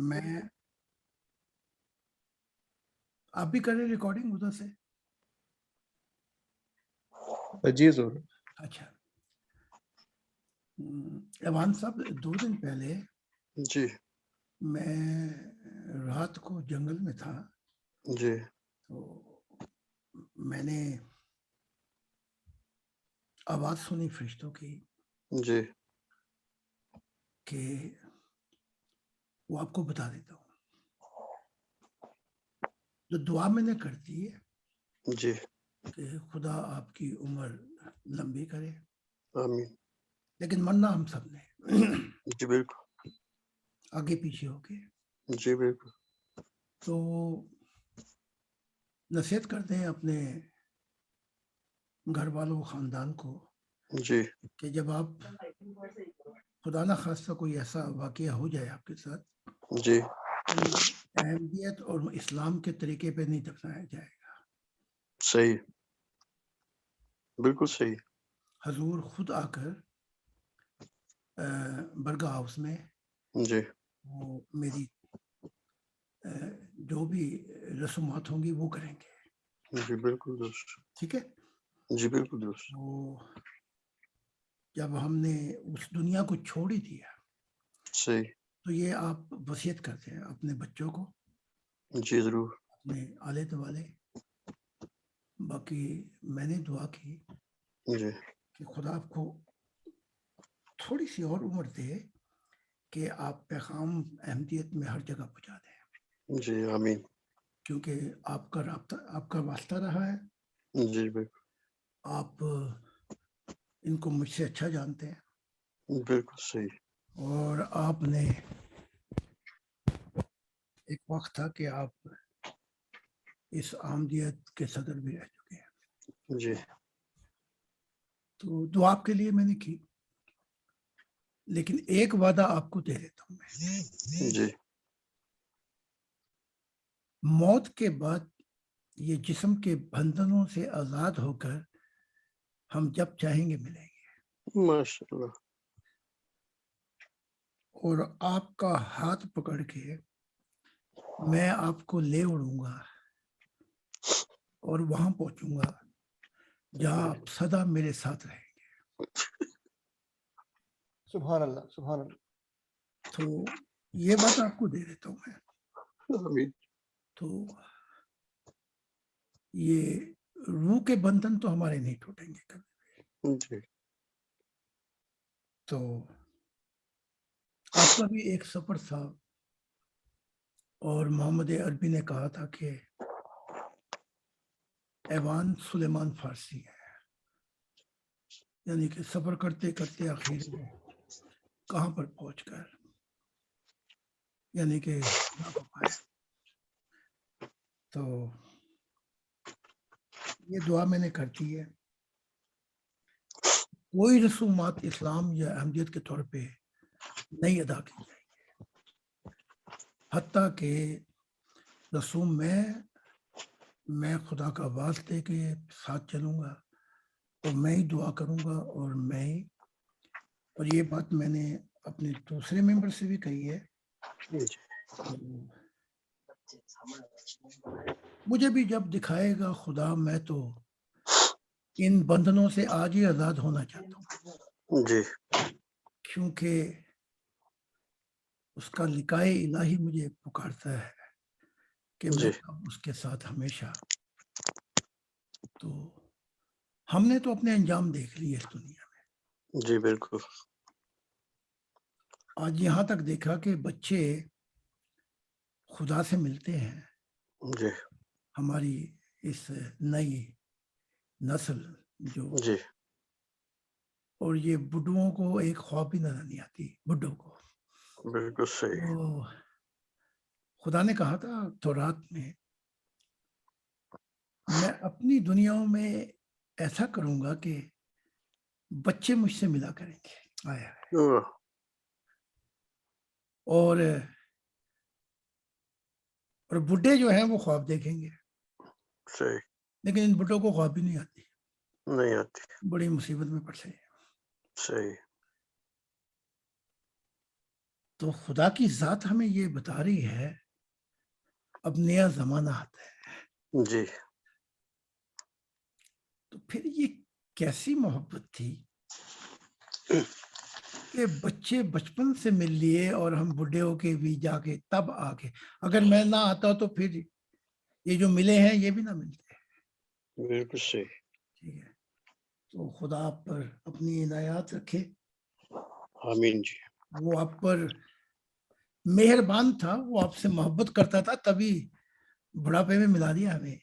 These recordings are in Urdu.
میں آپ بھی کریں ریکارڈنگ ادھر سے؟ جی ضرور. اچھا ایوان صاحب 2 دن پہلے جی میں رات کو جنگل میں تھا جی تو میں نے آواز سنی فرشتوں کی جی کہ وہ آپ کو بتا دیتا ہوں. جو دعا میں نے کرتی ہے جی کہ خدا آپ کی عمر لمبی کرے، آمین. لیکن مرنا ہم سب نے جی بالکل. آگے پیچھے ہو کے. جی بالکل. تو نصیحت کرتے ہیں اپنے گھر والوں خاندان کو جی کہ جب آپ خدا نہ خواستہ کوئی ایسا واقعہ ہو جائے آپ کے ساتھ جی تو احمدیت اور اسلام کے طریقے پہ نہیں دفنایا جائے گا. صحیح، بالکل صحیح. حضور خود آ کر برگاہ ہاؤس میں جی وہ میری جو بھی رسومات ہوں گی وہ کریں گے. جی بالکل درست. ٹھیک ہے. جی بالکل درست. تو جب ہم نے اس دنیا کو چھوڑ ہی دیا صحیح. تو یہ آپ وصیت کرتے ہیں اپنے بچوں کو، جی ضرور. اپنے آلے دوالے. باقی میں نے دعا کی جی کہ خدا آپ کو تھوڑی سی اور عمر دے کہ آپ پیغام احمدیت میں ہر جگہ پہنچا دیں، جی آمین. کیونکہ آپ کا رابطہ، آپ کا واسطہ رہا ہے. جی بالکل. آپ ان کو مجھ سے اچھا جانتے ہیں بالکل صحیح. اور آپ نے ایک وقت تھا کہ آپ اس احمدیت کے صدر بھی رہ چکے ہیں. جی تو دعا آپ کے لیے میں نے کی، لیکن ایک وعدہ آپ کو دے دیتا ہوں میں. جی موت کے بعد یہ جسم کے بندھنوں سے آزاد ہو کر ہم جب چاہیں گے ملیں گے، ماشاء اللہ. اور آپ کا ہاتھ پکڑ کے میں آپ کو لے اڑوں گا اور وہاں پہنچوں گا جہاں آپ سدا میرے ساتھ رہیں گے. سبحان اللہ سبحان اللہ. تو یہ بات آپ کو دے دیتا ہوں میں. آمین. تو یہ روح کے بندھن تو ہمارے نہیں ٹوٹیں گے کبھی. جی تو آپ کا بھی ایک سفر تھا اور محمد عربی نے کہا تھا کہ ایوان سلیمان فارسی ہے، یعنی کہ سفر کرتے کرتے آخر میں کہاں پر پہنچ کر یعنی کہ خدا کو پائے. تو یہ دعا میں نے کرتی ہے کوئی رسومات اسلام یا احمدیت کے طور پہ نہیں ادا کی جائیں گے، حتیٰ کہ رسوم میں خدا کا واسطے کے ساتھ چلوں گا اور میں ہی دعا کروں گا اور میں ہی. اور یہ بات میں نے اپنے دوسرے ممبر سے بھی کہی ہے. مجھے بھی جب دکھائے گا خدا میں تو ان بندھنوں سے آج ہی آزاد ہونا چاہتا ہوں، جی کیونکہ اس کا لقائے الہی مجھے پکارتا ہے کہ میں جی اس کے ساتھ ہمیشہ. تو ہم نے تو اپنے انجام دیکھ لیے اس دنیا میں. جی بالکل. آج یہاں تک دیکھا کہ بچے خدا سے ملتے ہیں، جی ہماری اس نئی نسل جو، جی اور یہ بڈھوں کو ایک خواب بھی نظر نہیں آتی بڈھوں کو. بالکل صحیح. تو خدا نے کہا تھا تورات میں میں اپنی دنیا میں ایسا کروں گا کہ بچے مجھ سے ملا کریں گے. آیا ہے. اور بڈھے جو ہیں وہ خواب دیکھیں گے، صحیح. لیکن ان بڈھوں کو خواب بھی نہیں آتی، نہیں آتی. بڑی مصیبت میں پڑ سے. صحیح. تو خدا کی ذات ہمیں یہ بتا رہی ہے اب نیا زمانہ آتا ہے. جی تو پھر یہ کیسی محبت تھی کہ بچے بچپن سے مل لیے اور ہم بڈھے ہو کے بھی جا کے تب آ کے. اگر میں نہ آتا تو پھر یہ جو ملے ہیں یہ بھی نہ ملتے. بالکل صحیح. ٹھیک ہے. تو خدا آپ پر اپنی عنایات رکھے. آمین جی. وہ آپ پر مہربان تھا, وہ آپ سے محبت کرتا تھا, تبھی بڑھاپے میں ملا دیا ہمیں.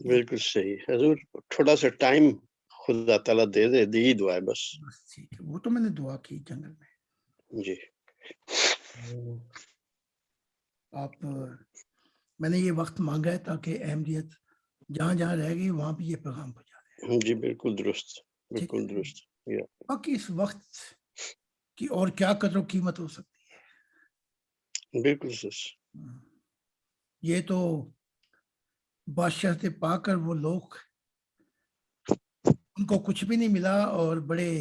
بالکل صحیح حضور. تھوڑا سا ٹائم خدا تعالیٰ دے دے, دی دعا ہے بس. بس ٹھیک ہے, وہ تو میں نے دعا کی جنگل میں. جی آپ میں نے یہ وقت مانگا ہے تاکہ احمدیت جہاں جہاں رہ گئی وہاں بھی یہ پیغام پہنچا دے. جی بالکل درست, ٹھیک ہے. بالکل درست. باقی اس وقت کی اور کیا قدر و قیمت ہو سکتی ہے. بالکل درست. یہ تو بادشاہ سے پا کر وہ لوگ ان کو کچھ بھی نہیں ملا اور بڑے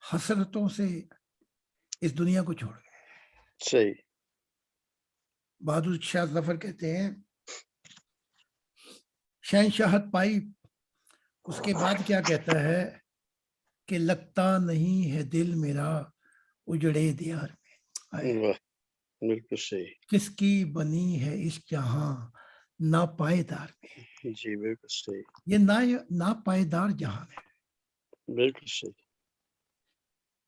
حسرتوں سے اس دنیا کو چھوڑ گئے. صحیح. بہادر شاہ ظفر کہتے ہیں شہنشاہت پائی, اس کے بعد کیا کہتا ہے کہ لگتا نہیں ہے دل میرا اجڑے دیار میں. واہ, بالکل صحیح. کس کی بنی ہے اس جہاں نا پائیدار میں. جی بالکل صحیح. یہ نا پائیدار جہاں ہے. بالکل صحیح.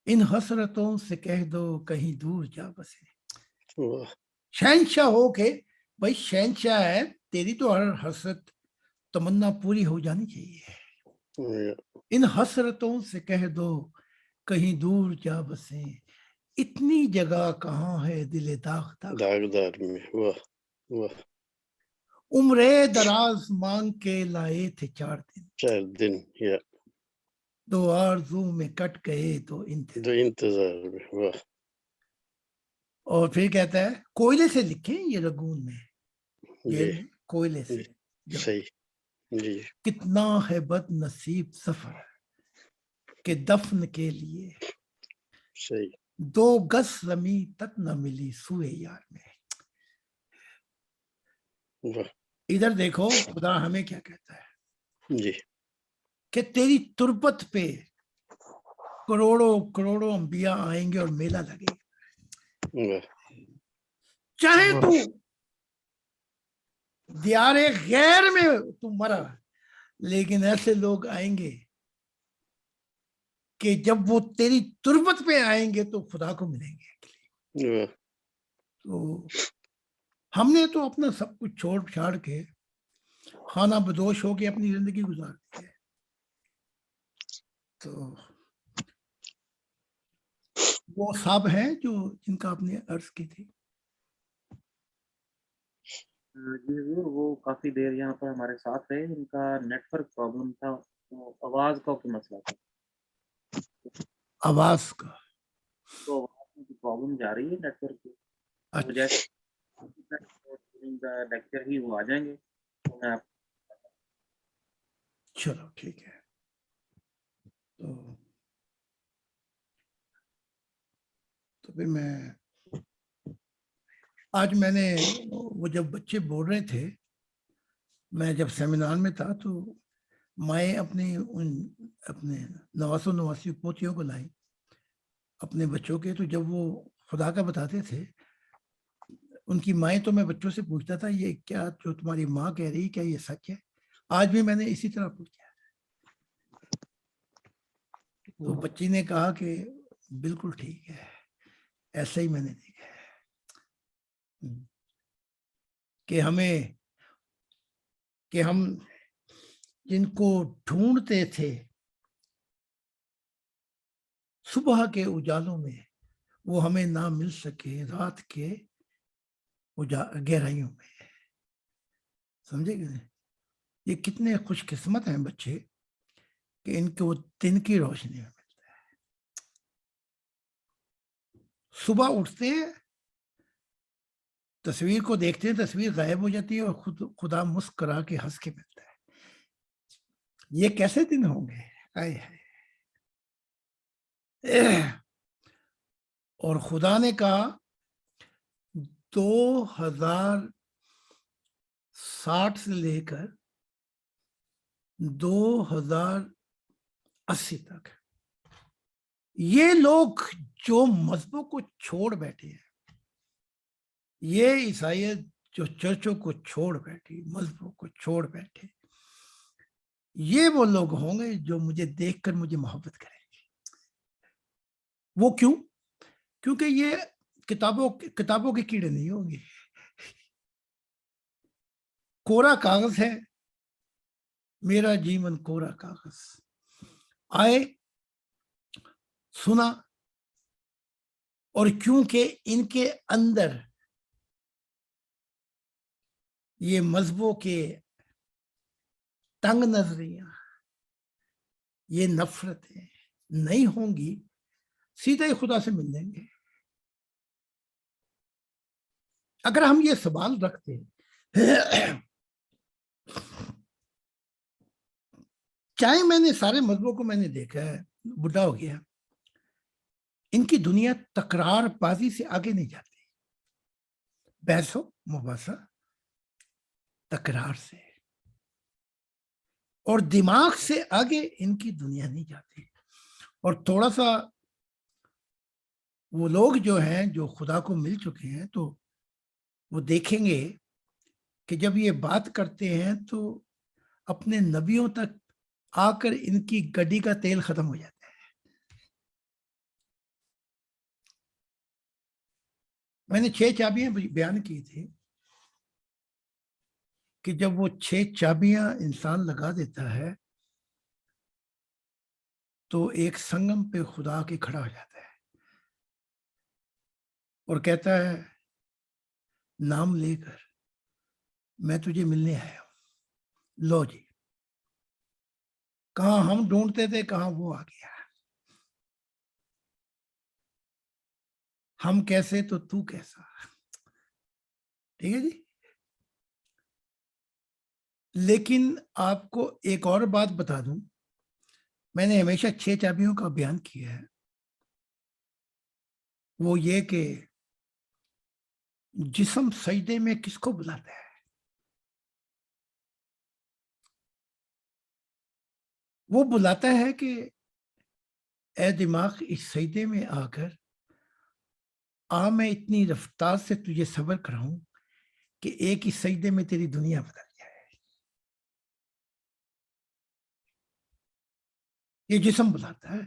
ان حسرتوں سے کہہ دو کہیں دور جا بسے. واہ. شہنشاہ ہو کے, بھائی شہنشاہ ہے, تیری تو ہر حسرت تمنا پوری ہو جانی چاہیے. ان حسرتوں سے کہہ دو کہیں دور جا بسے, اتنی جگہ کہاں ہے دل داغدار میں. واہ واہ. عمرے دراز مانگ کے لائے تھے 4 دن, 4 دن یا دو آرزو میں کٹ گئے تو دو انتظار میں. واہ. اور پھر کہتا ہے کوئلے سے لکھیں یہ رگون میں, جی کوئلے سے. صحیح. جی کتنا ہے بد نصیب سفر کہ دفن کے لیے صحیح. 2 گز زمین تک نہ ملی سوئے یار میں. واہ. ادھر دیکھو خدا ہمیں کیا کہتا ہے جی کہ تیری تربت پہ کروڑوں کروڑوں انبیاء آئیں گے اور میلہ لگے گا. واہ. چاہے تو دیار غیر میں تو مرا, لیکن ایسے لوگ آئیں گے کہ جب وہ تیری تربت پہ آئیں گے تو خدا کو ملیں گے. واہ. تو ہم نے تو اپنا سب کچھ چھوڑ چھاڑ کے خانہ بدوش ہو کے اپنی زندگی گزار دی ہے. تو وہ صاحب ہیں جو جن کا آپ نے عرض کی تھی. جی ضرور, وہ کافی دیر یہاں پر ہمارے ساتھ رہے, ان کا نیٹ ورک پرابلم تھا, تو آواز کا کوئی مسئلہ تھا, آواز کا تو آواز کی پرابلم جا رہی ہے نیٹ ورک کی. تو اچھا, جیسے لیکچر ہی وہ آ جائیں گے تو میں آپ چلو ٹھیک ہے. تو پھر آج میں نے وہ جب بچے بول رہے تھے, میں جب سیمینار میں تھا تو مائیں اپنے نواسوں نواسی پوتیوں کو لائیں اپنے بچوں کے. تو جب وہ خدا کا بتاتے تھے ان کی مائیں, تو میں بچوں سے پوچھتا تھا یہ کیا جو تمہاری ماں کہہ رہی کیا یہ سچ ہے؟ آج بھی میں نے اسی طرح پوچھا. تو بچی نے کہا کہ بالکل ٹھیک ہے, ایسا ہی میں نے دیکھا ہے کہ ہم جن کو ڈھونڈتے تھے صبح کے اجالوں میں وہ ہمیں نہ مل سکے رات کے گہرائیوں میں. سمجھے کہ یہ کتنے خوش قسمت ہیں بچے کہ ان کو دن کی روشنی میں ملتا ہے. صبح اٹھتے ہیں, تصویر کو دیکھتے ہیں, تصویر غائب ہو جاتی ہے اور خدا مسکرا کے ہنس کے ملتا ہے. یہ کیسے دن ہوں گے؟ اور خدا نے کہا 2060 سے لے کر 2080 تک یہ لوگ جو مذہبوں کو چھوڑ بیٹھے ہیں، یہ عیسائیت جو چرچوں کو چھوڑ بیٹھی، مذہبوں کو چھوڑ بیٹھے، یہ وہ لوگ ہوں گے جو مجھے دیکھ کر مجھے محبت کریں گے۔ وہ کیوں؟ کیونکہ یہ کتابوں کے کیڑے نہیں ہوں گے، کورا کاغذ ہے، میرا جیون کورا کاغذ۔ آئے، سنا، اور کیونکہ ان کے اندر یہ مذہبوں کے تنگ نظریاں، یہ نفرتیں نہیں ہوں گی، سیدھے ہی خدا سے مل لیں گے۔ اگر ہم یہ سوال رکھتے چاہے میں نے سارے مذہبوں کو میں نے دیکھا ہے، بڈھا ہو گیا، ان کی دنیا تکرار بازی سے آگے نہیں جاتی، بحث ہو مباحثہ تکرار سے، اور دماغ سے آگے ان کی دنیا نہیں جاتی۔ اور تھوڑا سا وہ لوگ جو ہیں جو خدا کو مل چکے ہیں تو وہ دیکھیں گے کہ جب یہ بات کرتے ہیں تو اپنے نبیوں تک آ کر ان کی گڈی کا تیل ختم ہو جاتا ہے۔ میں نے 6 چابیاں بیان کی تھی کہ جب وہ 6 چابیاں انسان لگا دیتا ہے تو ایک سنگم پہ خدا کے کھڑا ہو جاتا ہے اور کہتا ہے نام لے کر میں تجھے ملنے آیا ہوں، لو جی، کہاں ہم ڈھونڈتے تھے کہاں وہ آ گیا، ہم کیسے تو تو کیسا۔ ٹھیک ہے جی۔ لیکن آپ کو ایک اور بات بتا دوں، میں نے ہمیشہ 6 چابیوں کا بیان کیا ہے، وہ یہ کہ جسم سجدے میں کس کو بلاتا ہے؟ وہ بلاتا ہے کہ اے دماغ اس سجدے میں آ کر میں اتنی رفتار سے تجھے صبر کراؤں کہ ایک ہی سجدے میں تیری دنیا بدل جائے۔ یہ جسم بلاتا ہے۔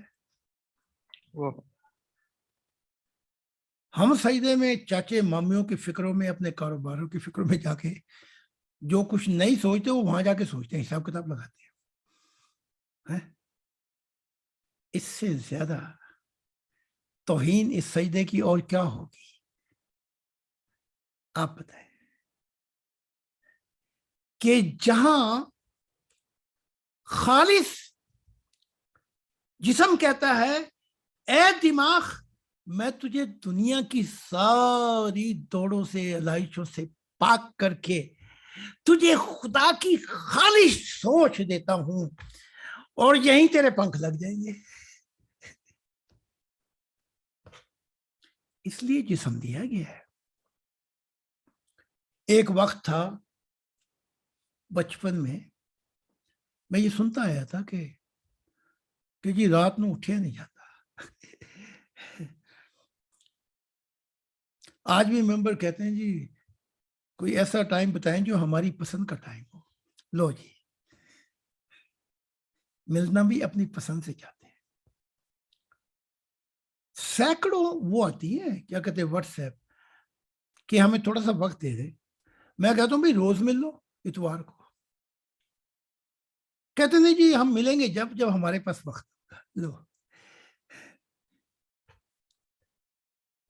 ہم سجدے میں چاچے مامیوں کی فکروں میں، اپنے کاروباروں کی فکروں میں جا کے جو کچھ نہیں سوچتے وہ وہاں جا کے سوچتے ہیں، حساب کتاب لگاتے ہیں۔ اس سے زیادہ توہین اس سجدے کی اور کیا ہوگی؟ آپ بتائیں کہ جہاں خالص جسم کہتا ہے اے دماغ میں تجھے دنیا کی ساری دوڑوں سے، علائشوں سے پاک کر کے تجھے خدا کی خالص سوچ دیتا ہوں، اور یہیں تیرے پنکھ لگ جائیں گے۔ اس لیے جسم دیا گیا ہے۔ ایک وقت تھا بچپن میں یہ سنتا آیا تھا کہ جی رات میں اٹھیا نہیں جاتا۔ آج بھی ممبر کہتے ہیں جی کوئی ایسا ٹائم بتائیں جو ہماری پسند کا ٹائم ہو۔ لو جی، ملنا بھی اپنی پسند سے چاہتے ہیں۔ سینکڑوں وہ آتی ہیں کیا کہتے ہیں واٹس ایپ کہ ہمیں تھوڑا سا وقت دے دیں، میں کہتا ہوں بھائی روز مل لو اتوار کو، کہتے نہیں جی ہم ملیں گے جب ہمارے پاس وقت ہوگا۔ لو،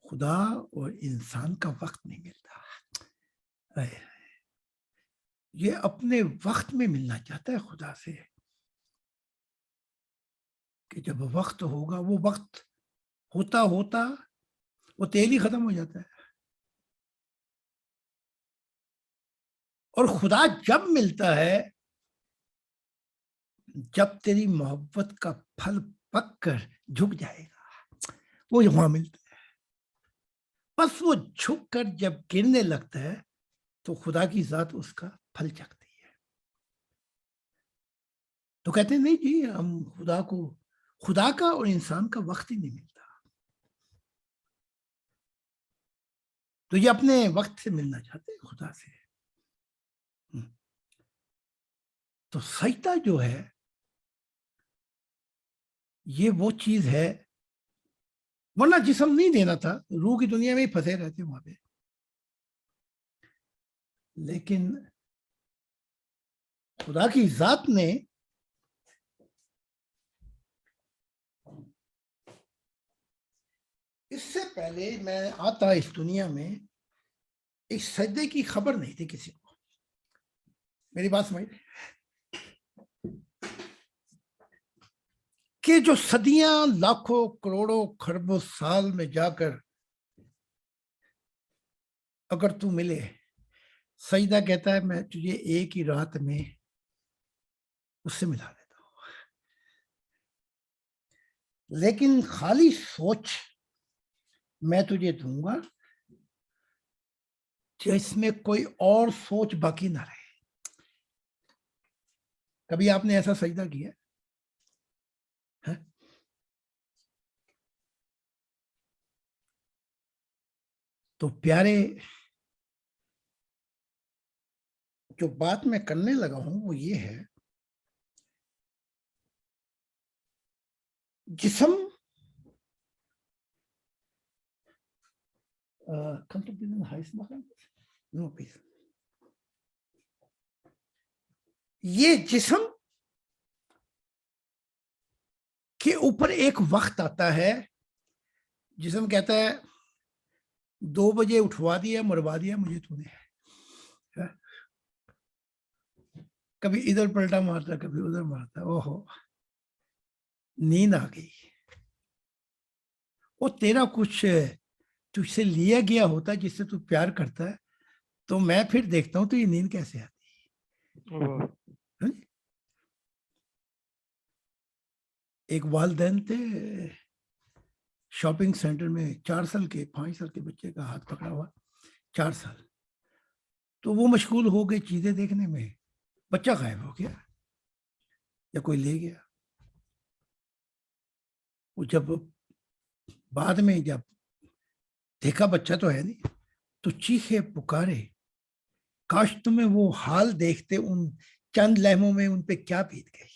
خدا اور انسان کا وقت نہیں ملتا، یہ اپنے وقت میں ملنا چاہتا ہے خدا سے، کہ جب وقت ہوگا، وہ وقت ہوتا وہ تیل ہی ختم ہو جاتا ہے۔ اور خدا جب ملتا ہے جب تیری محبت کا پھل پک کر جھک جائے گا، وہ وہاں ملتا ہے۔ بس وہ جھک کر جب گرنے لگتا ہے تو خدا کی ذات اس کا پھل چکتی ہے. تو کہتے ہیں نہیں جی ہم خدا کا اور انسان کا وقت ہی نہیں ملتا. تو یہ اپنے وقت سے ملنا چاہتے ہیں خدا سے. تو سجدہ جو ہے یہ وہ چیز ہے، ورنہ جسم نہیں دینا تھا، روح کی دنیا میں ہی پھنسے رہتے وہاں پہ. لیکن خدا کی ذات نے اس سے پہلے میں آتا اس دنیا میں ایک سجدے کی خبر نہیں تھی کسی کو. میری بات سمجھ کہ جو صدیاں لاکھوں کروڑوں خربوں سال میں جا کر اگر تو ملے، سجدہ کہتا ہے میں تجھے ایک ہی رات میں اس سے ملا دیتا ہوں. لیکن خالی سوچ میں تجھے دوں گا جس میں کوئی اور سوچ باقی نہ رہے. کبھی آپ نے ایسا سجدہ کیا؟ تو پیارے جو بات میں کرنے لگا ہوں وہ یہ ہے، جسم یہ جسم کے اوپر ایک وقت آتا ہے، جسم کہتا ہے 2 بجے اٹھوا دیا مروا دیا مجھے تو نے. کبھی ادھر پلٹا مارتا کبھی ادھر مارتا، اوہو نیند آ گئی. وہ تیرا کچھ تجھ سے لیا گیا ہوتا ہے جس سے تو پیار کرتا ہے، تو میں پھر دیکھتا ہوں تو یہ نیند کیسے آتی. ایک والدین تھے شاپنگ سینٹر میں 4 سال کے 5 سال کے بچے کا ہاتھ پکڑا ہوا، 4 سال. تو وہ مشغول ہو گئے چیزیں دیکھنے میں، بچہ غائب ہو گیا یا کوئی لے گیا. وہ جب بعد میں جب دیکھا بچہ تو ہے نہیں، تو چیخے پکارے، کاش تمہیں وہ حال دیکھتے ان چند لمحوں میں ان پہ کیا بیت گئی.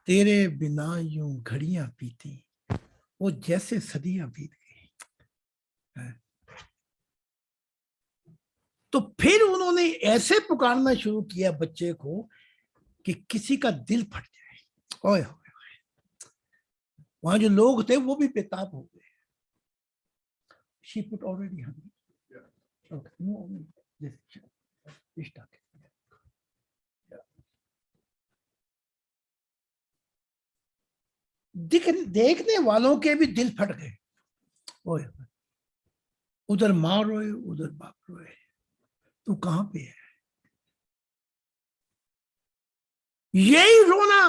تیرے بنا یوں گھڑیاں بیتی وہ جیسے صدیاں بیت گئی. تو پھر انہوں نے ایسے پکارنا شروع کیا بچے کو کہ کسی کا دل پھٹ جائے. اوئے وہاں جو لوگ تھے وہ بھی بےتاب ہو گئے. She put already honey. Okay. No, this stuck. دیکھنے والوں کے بھی دل پھٹ گئے. ادھر ماں روئے ادھر باپ روئے، تو کہاں پہ ہے؟ یہی رونا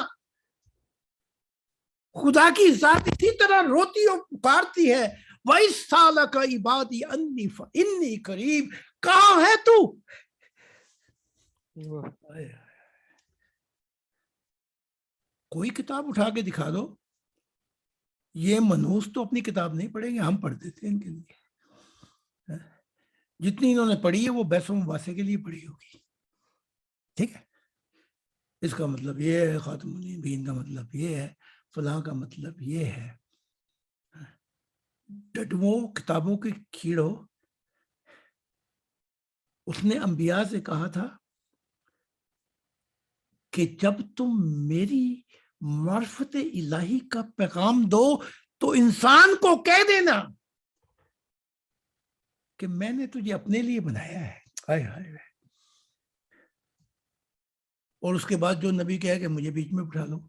خدا کی ذات اسی طرح روتی اور پکارتی ہے، وَإِذْ سَأَلَكَ عِبَادِي عَنِّي فَإِنِّي قَرِيبٌ. کہاں ہے تو؟ کوئی کتاب اٹھا کے دکھا دو. یہ منحوس تو اپنی کتاب نہیں پڑھیں گے، ہم پڑھ دیتے ہیں ان کے لیے. جتنی انہوں نے پڑھی ہے وہ بیسوں مباسے کے لیے پڑھی ہوگی. ٹھیک ہے، اس کا مطلب یہ ہے، خاتم النبیین کا مطلب یہ ہے، فلاں کا مطلب یہ ہے. ڈڈووں کتابوں کے کیڑوں، اس نے انبیاء سے کہا تھا کہ جب تم میری معرفت الہی کا پیغام دو تو انسان کو کہہ دینا کہ میں نے تجھے اپنے لیے بنایا ہے. ہائے ہائے. اور اس کے بعد جو نبی کہا کہ مجھے بیچ میں بٹھا لو،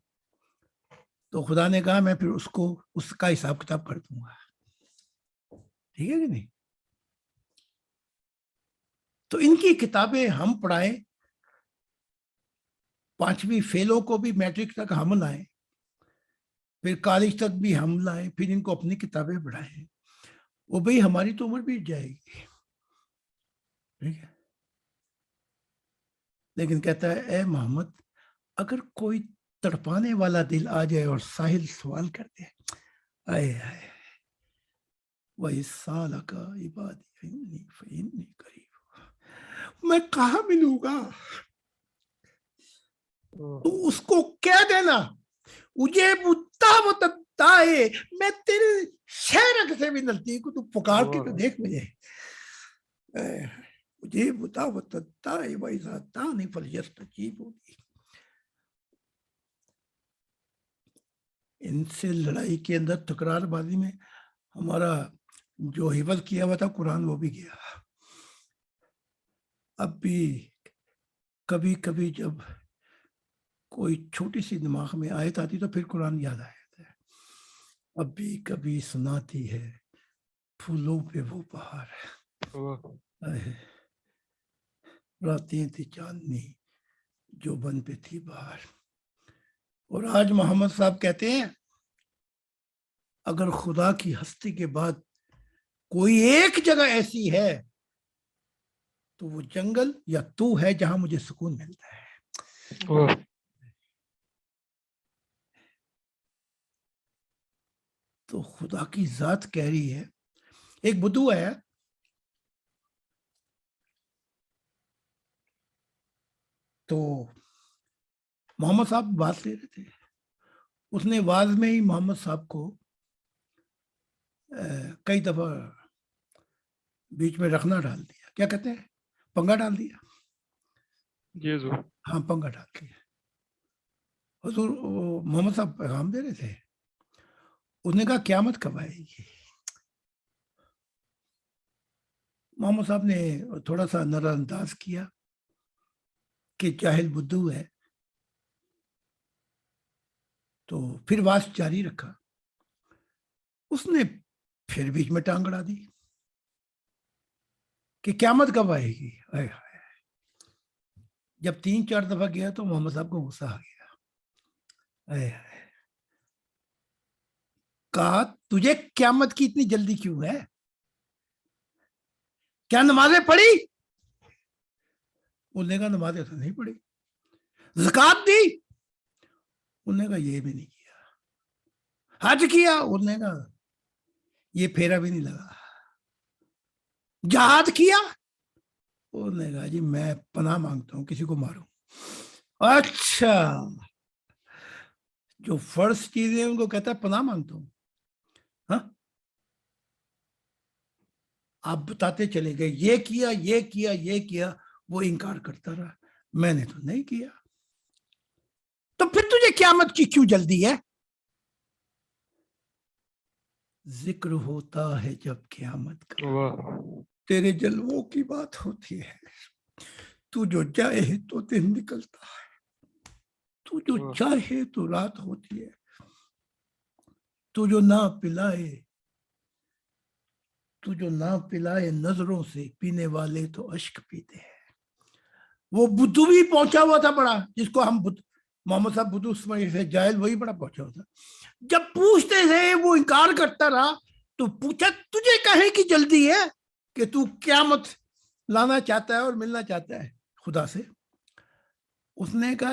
تو خدا نے کہا میں پھر اس کا حساب کتاب کر دوں گا. ٹھیک ہے کہ نہیں؟ تو ان کی کتابیں ہم پڑھائیں، 5ویں فیلوں کو بھی میٹرک تک ہم لائیں، پھر کالج تک بھی ہم لائے, پھر ان کو اپنی کتابیں پڑھائیں. وہ بھئی ہماری تو عمر بیت جائے گی, ٹھیک ہے, لیکن کہتا ہے اے محمد اگر کوئی تڑپانے والا دل آ جائے اور ساحل سوال کر دے, آئے آئے وَإِذْ سَأَلَكَ عِبَادِي عَنِّي فَإِنِّي قَرِيبٌ, میں کہاں ملوں گا, تو اس کو کہہ دینا اجیب دعوت الداعی, میں تیرے شہر سے بھی نزدیک ہوں, تو پکار کے تو دیکھ مجھے. اجیب دعوت الداعی وَإِذَا دَعَانِ فَلْيَسْتَجِیبُوا لِی. ان سے لڑائی کے اندر تکرار بازی میں ہمارا جو حفظ کیا ہوا تھا قرآن وہ بھی گیا. اب بھی کبھی کبھی جب کوئی چھوٹی سی دماغ میں آیت آتی تو پھر قرآن یاد آ جاتا ہے. اب بھی کبھی سناتی ہے پھولوں پہ وہ بہار, راتیں تھی چاندنی جو بن پہ تھی بہار. اور آج محمد صاحب کہتے ہیں اگر خدا کی ہستی کے بعد کوئی ایک جگہ ایسی ہے تو وہ جنگل یا تو ہے جہاں مجھے سکون ملتا ہے. تو خدا کی ذات کہہ رہی ہے. ایک بدو ہے, تو محمد صاحب بات لے رہے تھے, اس نے واز میں ہی محمد صاحب کو کئی دفعہ بیچ میں رکھنا ڈال دیا, کیا کہتے ہیں, پنگا ڈال دیا. جی حضور. ہاں پنگا ڈال دیا. حضور محمد صاحب پیغام دے رہے تھے, اس نے کہا قیامت کب آئے گی. محمد صاحب نے تھوڑا سا نظر انداز کیا کہ جاہل بدو ہے, تو پھر واس جاری رکھا. اس نے پھر بیچ میں ٹانگ اڑا دی کہ قیامت کب آئے گی. جب 3-4 دفعہ گیا تو محمد صاحب کو غصہ آ گیا. کہا تجھے قیامت کی اتنی جلدی کیوں ہے, کیا نمازیں پڑھی؟ انہوں نے کہا نمازیں تو نہیں پڑھی. زکوٰۃ دی؟ انہوں نے کہا یہ بھی نہیں کیا. حج کیا؟ انہوں نے کہا یہ پھیرا بھی نہیں لگا. جہاد کیا؟ انہوں نے کہا جی میں پناہ مانگتا ہوں کسی کو ماروں. اچھا, جو فرض چیزیں ان کو کہتا ہے پناہ مانگتا ہوں. ہاں آپ بتاتے چلے گئے یہ کیا یہ کیا یہ کیا, وہ انکار کرتا رہا, میں نے تو نہیں کیا. تو پھر تجھے قیامت کی کیوں جلدی ہے؟ ذکر ہوتا ہے جب قیامت کا, تیرے جلووں کی بات ہوتی ہے. تو جو چاہے تو دن نکلتا ہے, تو جو چاہے تو رات ہوتی ہے. تو جو نہ پلائے نظروں سے پینے والے تو اشک پیتے ہیں. وہ بدو بھی پہنچا ہوا تھا بڑا, جس کو ہم محمد صاحب بدو سمجھتے تھے, جاہل وہی بڑا پہنچا ہوا تھا. جب پوچھتے تھے وہ انکار کرتا رہا, تو پوچھا تجھے کہے کی جلدی ہے کہ تو قیامت لانا چاہتا ہے اور ملنا چاہتا ہے خدا سے. اس نے کہا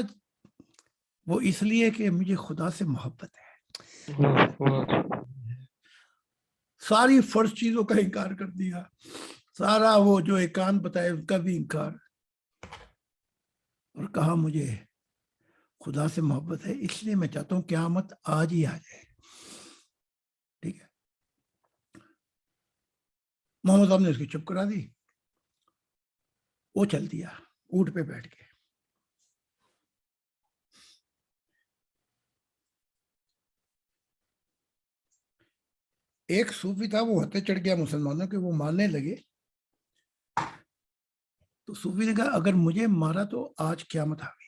وہ اس لیے کہ مجھے خدا سے محبت ہے. ساری فرض چیزوں کا انکار کر دیا, سارا وہ جو ایکان بتائے اس کا بھی انکار, اور کہا مجھے خدا سے محبت ہے, اس لیے میں چاہتا ہوں قیامت آج ہی آ جائے. ٹھیک ہے, محمد صاحب نے اس کی چپ کرا دی. وہ چل دیا اونٹ پہ بیٹھ کے. ایک صوفی تھا, وہ ہتے چڑھ گیا مسلمانوں کے, وہ مارنے لگے. تو صوفی نے کہا اگر مجھے مارا تو آج قیامت آ گئی.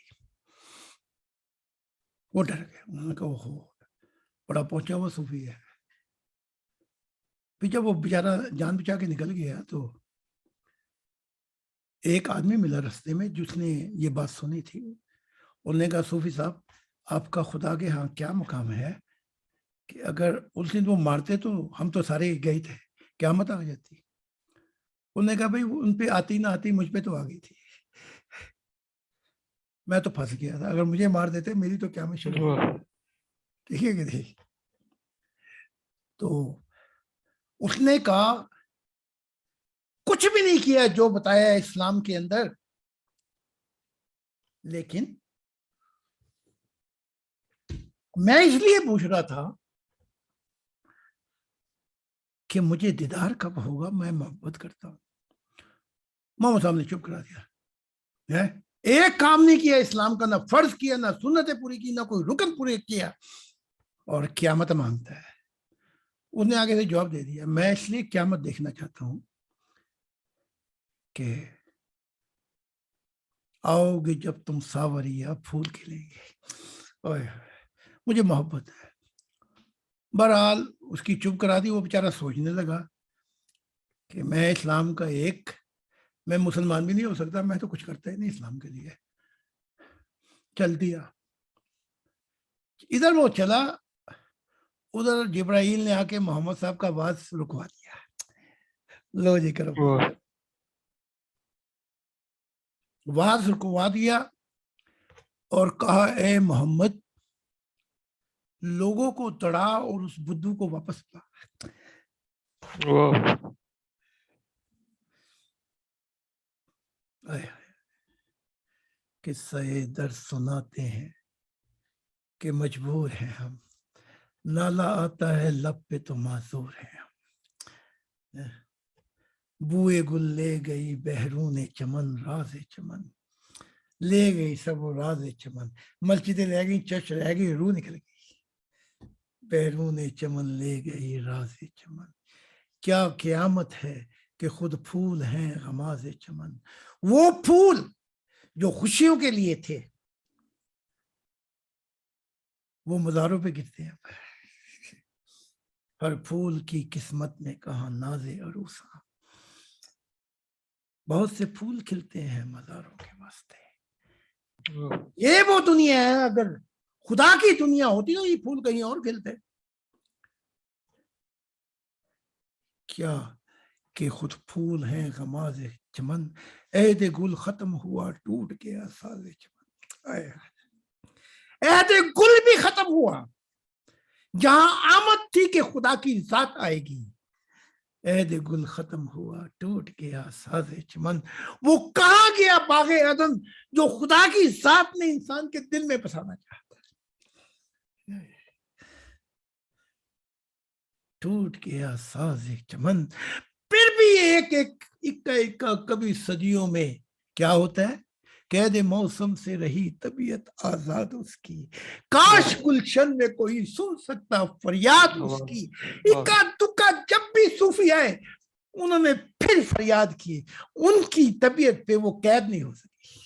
وہ ڈر گئے. انہوں نے کہا اوہو بڑا پہنچا ہوا صوفی ہے. پھر جب وہ بیچارہ جان بچا کے نکل گیا تو ایک آدمی ملا رستے میں جس نے یہ بات سنی تھی. انہوں نے کہا صوفی صاحب آپ کا خدا کے ہاں کیا مقام ہے کہ اگر اس دن وہ مارتے تو ہم تو سارے گئے تھے, قیامت آ جاتی. انہوں نے کہا بھائی ان پہ آتی نہ آتی, مجھ پہ تو آ گئی تھی, میں تو پھنس گیا تھا, اگر مجھے مار دیتے میری تو قیامت شروع. ٹھیک ہے کہ نہیں؟ تو اس نے کہا کچھ بھی نہیں کیا جو بتایا اسلام کے اندر, لیکن میں اس لیے پوچھ رہا تھا کہ مجھے دیدار کب ہوگا, میں محبت کرتا ہوں. محمد صاحب نے چپ کرا دیا, ایک کام نہیں کیا اسلام کا, نہ فرض کیا, نہ سنتیں پوری کی, نہ کوئی رکن پورے کیا, اور قیامت مانگتا ہے. اس نے آگے سے جواب دے دیا, میں اس لیے قیامت دیکھنا چاہتا ہوں کہ آؤ گے جب تم ساوریا پھول کھلیں گے, مجھے محبت ہے. بہرحال اس کی چپ کرا دی. وہ بیچارہ سوچنے لگا کہ میں اسلام کا میں مسلمان بھی نہیں ہو سکتا, میں تو کچھ کرتا ہی نہیں اسلام کے لیے. چل دیا. ادھر وہ چلا, ادھر جبرائیل نے آ کے محمد صاحب کا آواز رکوا دیا. لو جی کرو, آواز رکوا دیا اور کہا اے محمد لوگوں کو تڑا اور اس بدھو کو واپس پا. قصہ در سناتے ہیں کہ مجبور ہیں ہم, نالا آتا ہے لب پہ تو معذور ہیں ہم. بوئے گل لے گئی بحرون چمن راز چمن, لے گئی سب و راز چمن. مسجدیں رہ گئی, چرچ رہ گئی, روح نکل گئی. بحرون چمن لے گئی راز چمن. کیا قیامت ہے کہ خود پھول ہیں غماز چمن. وہ پھول جو خوشیوں کے لیے تھے وہ مزاروں پہ گرتے ہیں. ہر پھول کی قسمت میں کہاں ناز عروساں. بہت سے پھول کھلتے ہیں مزاروں کے واسطے. یہ وہ دنیا ہے, اگر خدا کی دنیا ہوتی تو یہ پھول کہیں اور کھلتے. کیا کہ خود پھول ہیں غماز چمن, عہد گل ختم ہوا ٹوٹ گیا ساز چمن. عہد گل بھی ختم ہوا, جہاں آمد تھی کہ خدا کی ذات آئے گی. عہد گل ختم ہوا ٹوٹ گیا ساز چمن. وہ کہاں گیا باغ عدن جو خدا کی ذات نے انسان کے دل میں بسانا چاہتا. ٹوٹ گیا ساز چمن. پھر بھی ایک اکا کبھی صدیوں میں کیا ہوتا ہے, قید موسم سے رہی طبیعت آزاد اس کی. کاش گلشن میں کوئی سن سکتا فریاد اس کی. اکا دکا جب بھی صوفی آئے انہوں نے پھر فریاد کی, ان کی طبیعت پہ وہ قید نہیں ہو سکی.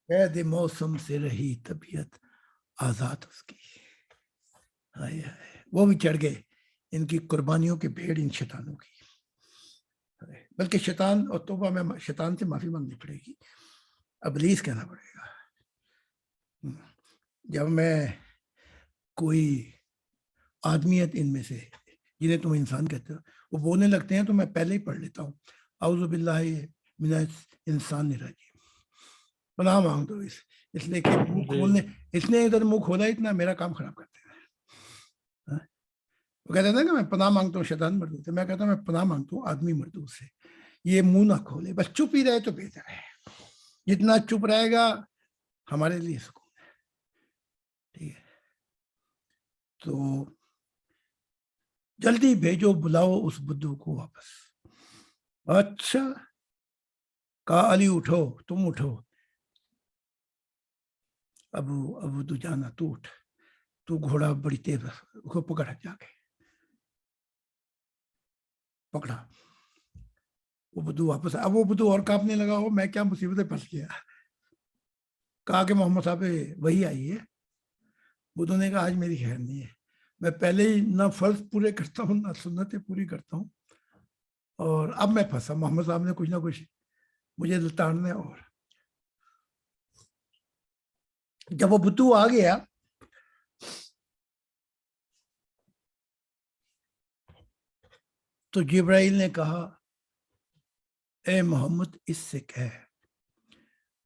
قید موسم سے رہی طبیعت آزاد اس کی. وہ بھی چڑھ گئے ان کی قربانیوں کے بھیڑ ان شیطانوں کی. بلکہ شیطان, اور توبہ میں شیطان سے معافی مانگنی پڑے گی, ابلیس کہنا پڑے گا. جب میں کوئی آدمیت ان میں سے جنہیں تم انسان کہتے ہو وہ بولنے لگتے ہیں تو میں پہلے ہی پڑھ لیتا ہوں اعوذ باللہ من الانسان الرجیم, پناہ مانگتا ہوں اس لیے کہ منہ کھولنے, اس نے ادھر منہ کھولا اتنا میرا کام خراب کرتے ہیں. وہ کہتے ہیں کہ میں پناہ مانگتا ہوں شیطان مردود سے, میں کہتا ہوں میں پناہ مانگتا ہوں آدمی مردود سے. یہ منہ نہ کھولے, بس چپ ہی رہے تو بہتر ہے. جتنا چپ رہے گا ہمارے لیے سکون ہے. ٹھیک ہے, تو جلدی بھیجو بلاؤ اس بدھو کو واپس. اچھا کہا علی اٹھو, تم اٹھو. ابو تو جانا, تو اٹھ, تو گھوڑا بڑی تیز کو پکڑ جا کے پکڑا. وہ بدھو واپس, اب وہ بدھو اور کانپنے لگا, ہو میں کیا مصیبتیں پھنس گیا. کہا کہ محمد صاحب وہی آئی ہے. بدھو نے کہا آج میری خیر نہیں ہے, میں پہلے ہی نہ فرض پورے کرتا ہوں نہ سنتیں پوری کرتا ہوں, اور اب میں پھنسا. محمد صاحب نے کچھ نہ کچھ مجھے لتاڑنے. اور جب وہ بدھو آ گیا تو جبرائیل نے کہا اے محمد اس سے کہہ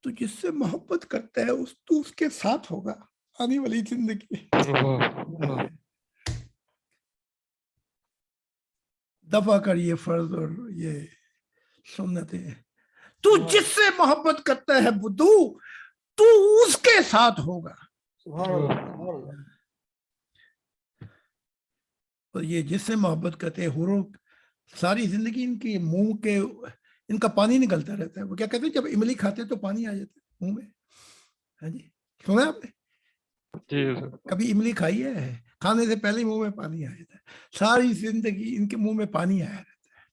تو جس سے محبت کرتا ہے تو اس کے ساتھ ہوگا آنے والی زندگی. دفع کر یہ فرض اور یہ سنتیں. تو جس سے محبت کرتا ہے بدو تو اس کے ساتھ ہوگا. اور یہ جس سے محبت کرتے ہیں حوروں ساری زندگی ان کی منہ کے ان کا پانی نکلتا رہتا ہے. وہ کیا کہتے ہیں جب املی کھاتے ہیں تو پانی آ جاتا ہے منہ میں. ہاں جی سنا آپ نے کبھی املی کھائی ہے؟ کھانے سے پہلے منہ میں پانی آ جاتا ہے. ساری زندگی ان کے منہ میں پانی آیا رہتا ہے.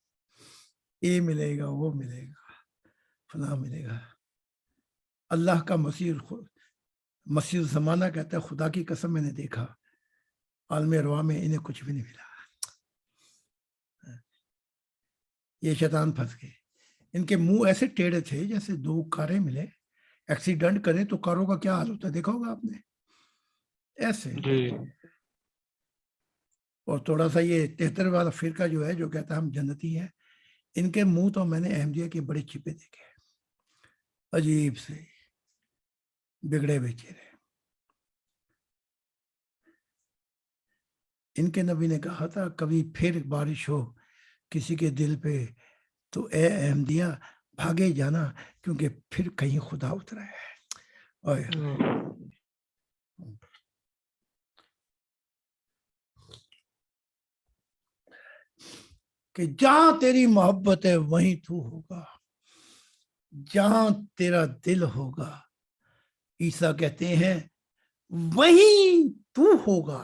یہ ملے گا وہ ملے گا فلاں ملے گا. اللہ کا مسیح زمانہ کہتا ہے خدا کی قسم میں نے دیکھا عالم ارواح میں انہیں کچھ بھی نہیں ملا. یہ شیطان پھنس گئے. ان کے منہ ایسے ٹیڑھے تھے جیسے دو کاریں ملے ایکسیڈنٹ کریں تو کاروں کا کیا حال ہوتا ہے دیکھا ہوگا آپ نے ایسے. اور تھوڑا سا یہ 73 والا فرقہ جو ہے جو کہتا ہے ہم جنتی ہیں ان کے منہ تو میں نے احمدیہ کے بڑے چھپے دیکھے عجیب سے بگڑے ہوئے چہرے. ان کے نبی نے کہا تھا کبھی پھر بارش ہو کسی کے دل پہ تو اے احمدیہ بھاگے جانا کیونکہ پھر کہیں خدا اترا ہے. کہ جہاں تیری محبت ہے وہیں تو ہوگا جہاں تیرا دل ہوگا عیسیٰ کہتے ہیں وہیں تو ہوگا.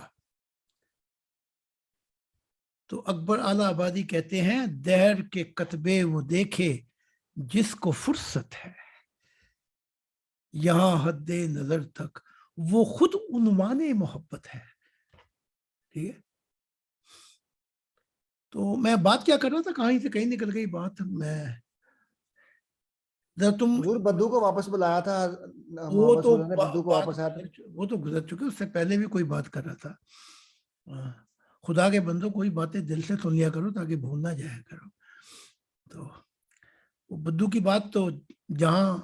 تو اکبر اعلی آبادی کہتے ہیں دہر کے کتبے وہ دیکھے جس کو فرصت ہے یہاں حد نظر تک وہ خود عنوان محبت ہے. ٹھیک ہے تو میں بات کیا کر رہا تھا کہیں سے کہیں نکل گئی بات. میں تم حضور بدو کو واپس بلایا تھا وہ تو بدو کو واپس آیا تھا. وہ تو گزر چکے اس سے پہلے بھی کوئی بات کر رہا تھا. خدا کے بندوں کوئی باتیں دل سے سن لیا کرو تاکہ بھول نہ جایا کرو. تو وہ بدو کی بات تو جہاں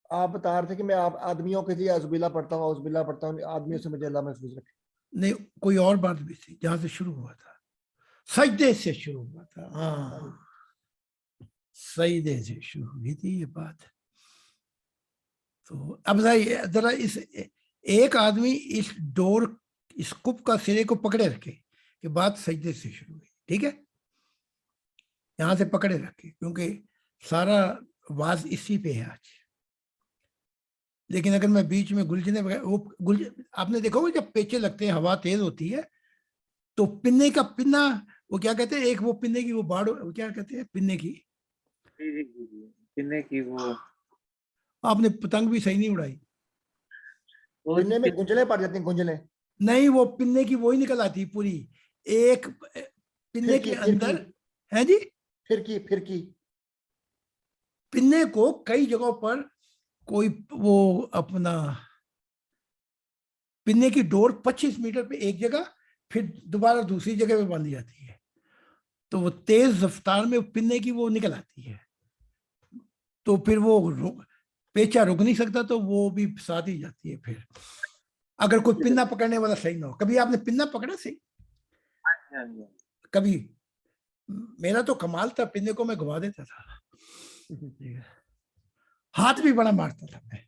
آپ بتا رہے تھے کہ میں آپ آدمیوں کے لیے ازبیلا پڑھتا ہوں آدمیوں سے مجھے اللہ محفوظ رکھے. نہیں کوئی اور بات بھی تھی جہاں سے شروع ہوا تھا سجدے سے شروع ہوا تھا. ہاں سجدے سے شروع ہوئی تھی یہ بات. تو اب ذرا اس ایک آدمی اس ڈور اس کپ کا سرے کو پکڑے رکھے کہ بات سجدے سے شروع ہوئی. ٹھیک ہے یہاں سے پکڑے رکھے کیونکہ سارا واز اسی پہ ہے آج. لیکن اگر میں بیچ میں گلجنے آپ نے دیکھا ہوگا جب پیچے لگتے ہیں ہوا تیز ہوتی ہے تو پنے کا پنا وہ کیا کہتے ہیں ایک وہ پنے کی وہ باڑ کیا کہتے ہیں پنے کی پنے کی وہ آپ نے پتنگ بھی صحیح نہیں اڑائی. پنے میں گنجلیں پڑ جاتی ہیں گنجلیں نہیں وہ پنے کی وہی نکل آتی پوری ایک پنے کے اندر ہے جی پھرکی پنے کو کئی جگہوں پر کوئی وہ اپنا پنے کی ڈور 25 میٹر پہ ایک جگہ پھر دوبارہ دوسری جگہ پہ باندھی جاتی ہے تو وہ تیز رفتار میں پنے کی وہ نکل آتی ہے تو پھر وہ پیچا رک نہیں سکتا تو وہ بھی ساتھ ہی جاتی ہے. پھر اگر کوئی پنا پکڑنے والا صحیح نہ ہو. کبھی آپ نے پنا پکڑا صحیح کبھی میرا تو کمال تھا پنے کو میں گھما دیتا تھا ہاتھ بھی بڑا مارتا تھا میں.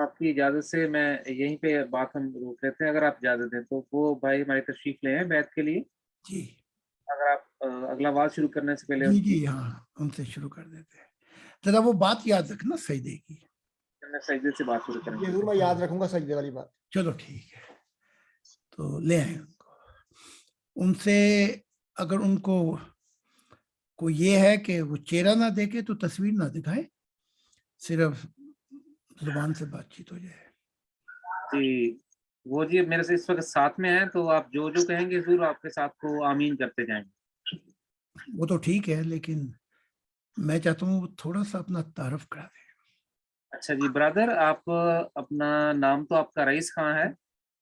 آپ کی اجازت سے میں یہیں پہ بات ہم روک لیتے ہیں اگر آپ اجازت دیں تو. وہ بھائی ہماری تشریف لے ہیں بیعت کے لیے جی اگر آپ اگلا بات شروع کرنے سے پہلے جی ہاں ان سے شروع کر دیتے ہیں. ذرا وہ بات یاد رکھنا سجدے کی. سجدے سے بات شروع کریں ضرور میں یاد رکھوں گا سجدے والی بات. چلو ٹھیک ہے تو لے آئیں ان کو. ان سے اگر ان کو یہ ہے کہ وہ چہرہ نہ دیکھے تو تصویر نہ دکھائے صرف زبان سے بات چیت ہو جائے. جی وہ جی میرے سے اس وقت ساتھ میں ہیں تو آپ جو کہیں گے ضرور آپ کے ساتھ کو آمین کرتے جائیں گے. وہ تو ٹھیک ہے لیکن میں چاہتا ہوں وہ تھوڑا سا اپنا تعارف کرا دیں. اچھا جی برادر آپ اپنا نام تو آپ کا رئیس خاں ہے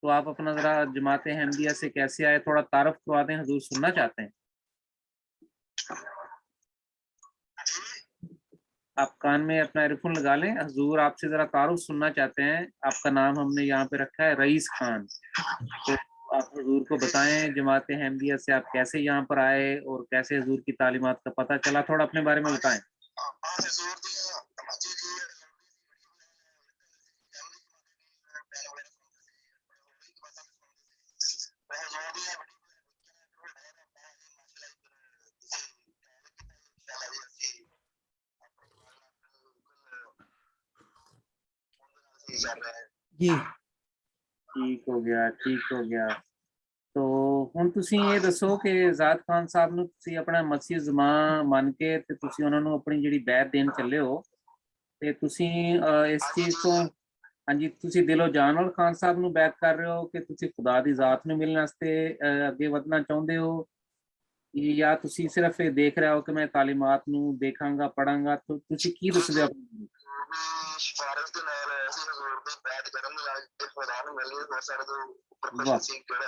تو آپ اپنا ذرا جماعت احمدیہ سے کیسے آئے تھوڑا تعارف کروا دیں حضور سننا چاہتے ہیں. آپ کان میں اپنا ایئر فون لگا لیں. حضور آپ سے ذرا تعارف سننا چاہتے ہیں. آپ کا نام ہم نے یہاں پہ رکھا ہے رئیس خان. تو آپ حضور کو بتائیں جماعت احمدیہ سے آپ کیسے یہاں پر آئے اور کیسے حضور کی تعلیمات کا پتہ چلا, تھوڑا اپنے بارے میں بتائیں. جی ٹھیک ہو گیا, ٹھیک ہو گیا. تو ਹੁਣ ਤੁਸੀਂ ਇਹ ਦੱਸੋ ਕਿ ਜ਼ਾਦ ਖਾਨ ਸਾਹਿਬ ਨੂੰ ਤੁਸੀਂ ਆਪਣਾ ਮਸੀਹ ਜ਼ਮਾਂ ਮੰਨ ਕੇ ਤੇ ਤੁਸੀਂ ਉਹਨਾਂ ਨੂੰ ਆਪਣੀ ਜਿਹੜੀ ਬੈਤ ਦੇਣ ਚੱਲੇ ਹੋ ਤੇ ਤੁਸੀਂ ਇਸ ਚੀਜ਼ ਤੋਂ ਹਾਂਜੀ ਤੁਸੀਂ ਦਿਲੋਂ ਜਾਨ ਨਾਲ ਖਾਨ ਸਾਹਿਬ ਨੂੰ ਬੈਤ ਕਰ ਰਹੇ ਹੋ ਕਿ ਤੁਸੀਂ ਖੁਦਾ ਦੀ ਜ਼ਾਤ ਨੂੰ ਮਿਲਣ ਵਾਸਤੇ ਅੱਗੇ ਵਧਣਾ ਚਾਹੁੰਦੇ ਹੋ ਜਾਂ ਤੁਸੀਂ ਸਿਰਫ ਇਹ ਦੇਖ ਰਹੇ ਹੋ ਕਿ ਮੈਂ ਤਾਲੀਮਾਤ ਨੂੰ ਦੇਖਾਂਗਾ ਪੜਾਂਗਾ. ਤਾਂ ਤੁਸੀਂ ਕੀ ਦੱਸਦੇ ਹੋ? ਸਿਫਾਰਿਸ਼ ਦੇ ਨਾਲ ਅਸੀਂ ਹਜ਼ੂਰ ਦੀ ਬੈਤ ਕਰਨ ਦੇ ਨਾਲ ਖੁਦਾ ਨੂੰ ਮਿਲ ਗਏ ਹੋ ਸਾਡੇ ਤੋਂ ਉੱਪਰ ਵਾਹ। ਕੁਝ ਸੀ ਕਿਹੜਾ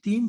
3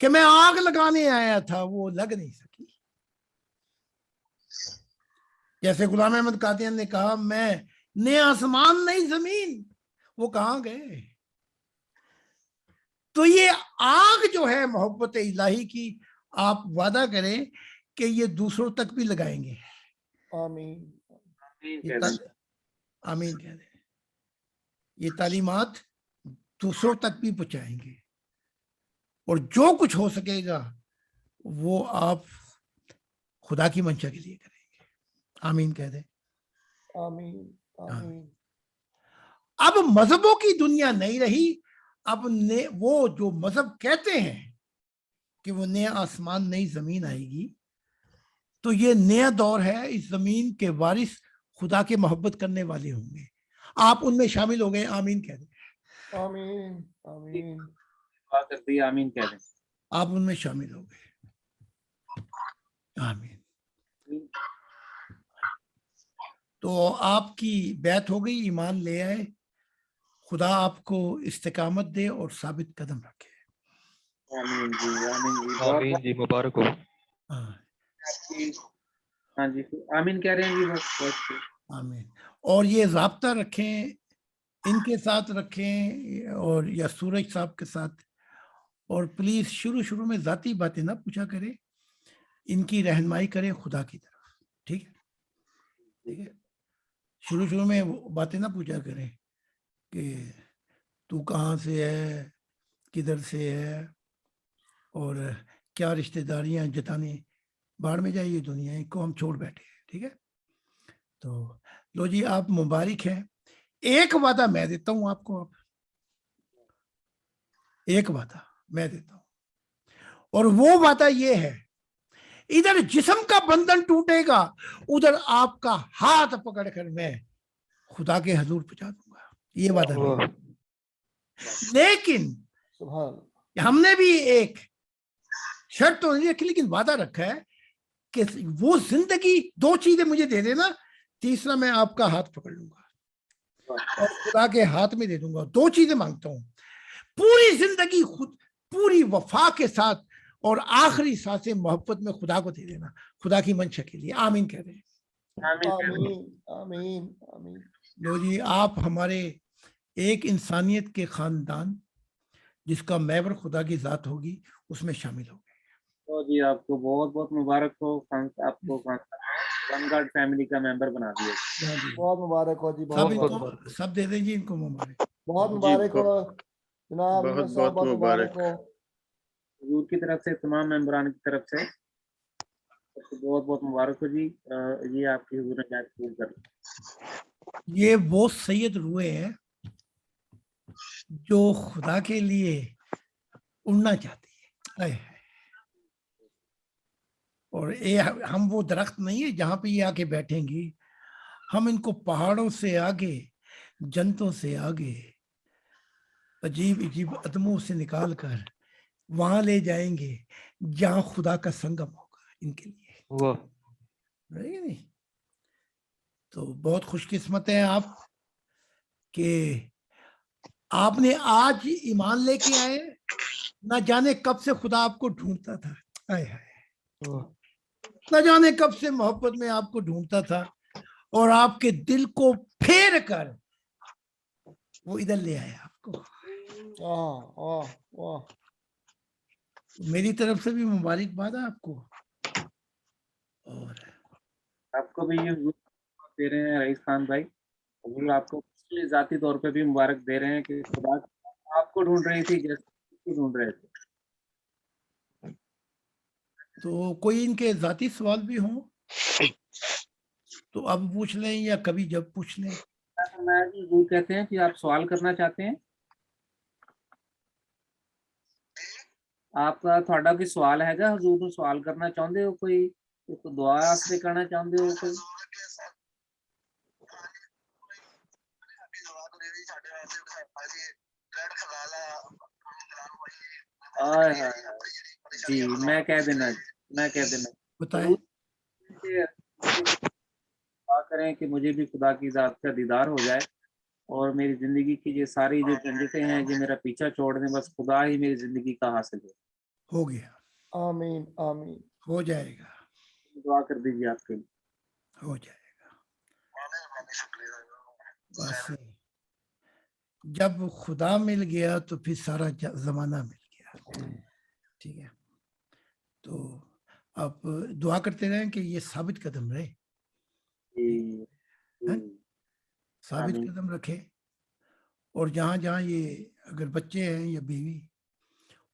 کہ میں آگ لگانے آیا تھا وہ لگ نہیں سکی. جیسے غلام احمد قادیانی نے کہا میں نئے آسمان نئی زمین، وہ کہاں گئے؟ تو یہ آگ جو ہے محبت الہی کی، آپ وعدہ کریں کہ یہ دوسروں تک بھی لگائیں گے. آمین. آمین کہہ دیں. یہ تعلیمات دوسروں تک بھی پہنچائیں گے، اور جو کچھ ہو سکے گا وہ آپ خدا کی منشا کے لیے کریں گے. آمین کہہ دیں. آمین. آمین. اب مذہبوں کی دنیا نہیں رہی. اب وہ جو مذہب کہتے ہیں کہ وہ نیا آسمان نئی زمین آئے گی، تو یہ نیا دور ہے. اس زمین کے وارث خدا کے محبت کرنے والے ہوں گے. آپ ان میں شامل ہو گئے. آمین کہہ دیں. آمین. آمین. دعا کر دی. آمین کہہ دیں. آپ ان میں شامل ہو گئے. آمین. تو آپ کی بیعت ہو گئی، ایمان لے آئے. خدا آپ کو استقامت دے اور ثابت قدم رکھے. آمین جی. آمین جی. آمین جی، مبارک ہو. ہاں ہاں جی آمین کہہ رہے ہیں جی. بس آمین. اور یہ رابطہ رکھیں، ان کے ساتھ رکھیں اور یا سورج صاحب کے ساتھ. اور پلیز شروع میں ذاتی باتیں نہ پوچھا کریں، ان کی رہنمائی کریں خدا کی طرف. ٹھیک ہے؟ ٹھیک ہے. شروع میں باتیں نہ پوچھا کریں کہ تو کہاں سے ہے، کدھر سے ہے، اور کیا رشتہ داریاں جتانے. باہر میں جائیے دنیا کو ہم چھوڑ بیٹھے ہیں. ٹھیک ہے؟ تو لو جی، آپ مبارک ہیں. ایک وعدہ میں دیتا ہوں آپ کو. ایک وعدہ میں دیتا ہوں، اور وہ وعدہ یہ ہے، ادھر جسم کا بندھن ٹوٹے گا، ادھر آپ کا ہاتھ پکڑ کر میں خدا کے حضور پہنچا دوں گا. یہ وعدہ واہ. لیکن سبحان. ہم نے بھی ایک شرط تو نہیں رکھی، لیکن وعدہ رکھا ہے کہ وہ زندگی 2 چیزیں مجھے دے دینا، تیسرا میں آپ کا ہاتھ پکڑ لوں گا اور خدا کے ہاتھ میں دے دوں گا. 2 چیزیں مانگتا ہوں، پوری زندگی خود پوری وفا کے ساتھ، اور آخری سانسیں محبت میں خدا کو دے دینا، خدا کی منشا کے لیے. آمین کہہ رہے ہیں. آمین. آمین. آمین. لو جی، آپ ہمارے ایک انسانیت کے خاندان جس کا محور خدا کی ذات ہوگی اس میں شامل ہو گئے. تو جی آپ کو بہت بہت مبارک ہو. آپ کو ون گاڈ فیملی کا ممبر بنا دیا. بہت مبارک ہو جی. سب بہت ان بہت کو مبارک. سب دے دیں جی ان کو مبارک. بہت جی مبارک ہو جناب. بہت امین صاحب بہت بہت مبارک ہو. حضور کی طرف سے، تمام ممبران کی طرف سے بہت بہت مبارک ہو جی. یہ آپ کی حضور نے قبول کر لی. یہ وہ سید روحیں ہیں جو خدا کے لیے اڑنا چاہتی ہے. اور ہم وہ درخت نہیں ہے جہاں پہ یہ آ کے بیٹھیں گی. ہم ان کو پہاڑوں سے آگے، جنتوں سے آگے، عجیب عجیب عدموں سے نکال کر وہاں لے جائیں گے جہاں خدا کا سنگم ہوگا ان کے لیے. واہ. نہیں، تو بہت خوش قسمت ہیں آپ کہ آپ نے آج ایمان لے کے آئے. نہ جانے کب سے خدا آپ کو ڈھونڈتا تھا. واہ. نہ جانے کب سے محبت میں آپ کو ڈھونڈتا تھا، اور آپ کے دل کو پھیر کر وہ ادھر لے آیا آپ کو. میری طرف سے بھی مبارکباد ہے آپ کو. اور آپ کو بھی یہ دے رہے ہیں رئیس خان بھائی. حضور آپ کو ذاتی طور پہ بھی مبارک دے رہے ہیں کہ خدا آپ کو ڈھونڈ رہی تھی جیسے ڈھونڈ رہے تھے. تو کوئی ان کے ذاتی سوال بھی ہوں تو اب پوچھ لیں یا کبھی جب پوچھ لیں. حضور کہتے ہیں کہ آپ سوال کرنا چاہتے ہیں. آپ کا تھوڑا بھی سوال ہے گا حضور نوں سوال کرنا چاہتے ہو؟ کوئی دعا واسطے کرنا چاہتے ہو؟ کوئی جی میں کہہ دینا بتائیں. دعا کریں کہ مجھے بھی خدا کی ذات کا دیدار ہو جائے، اور میری زندگی کی یہ ساری جو جنجتیں ہیں جو میرا پیچھا چھوڑ دیں، بس خدا ہی میری زندگی کا حاصل ہے. ہو گیا، آمین آمین. ہو جائے گا، دعا کر دیجیے آپ کے لیے. ہو جائے گا. شکریہ. بس جب خدا مل گیا تو پھر سارا زمانہ مل گیا. ٹھیک ہے، تو آپ دعا کرتے رہیں کہ یہ ثابت قدم رہے، جی ثابت آمین. قدم رکھے. اور جہاں جہاں یہ اگر بچے ہیں یا بیوی،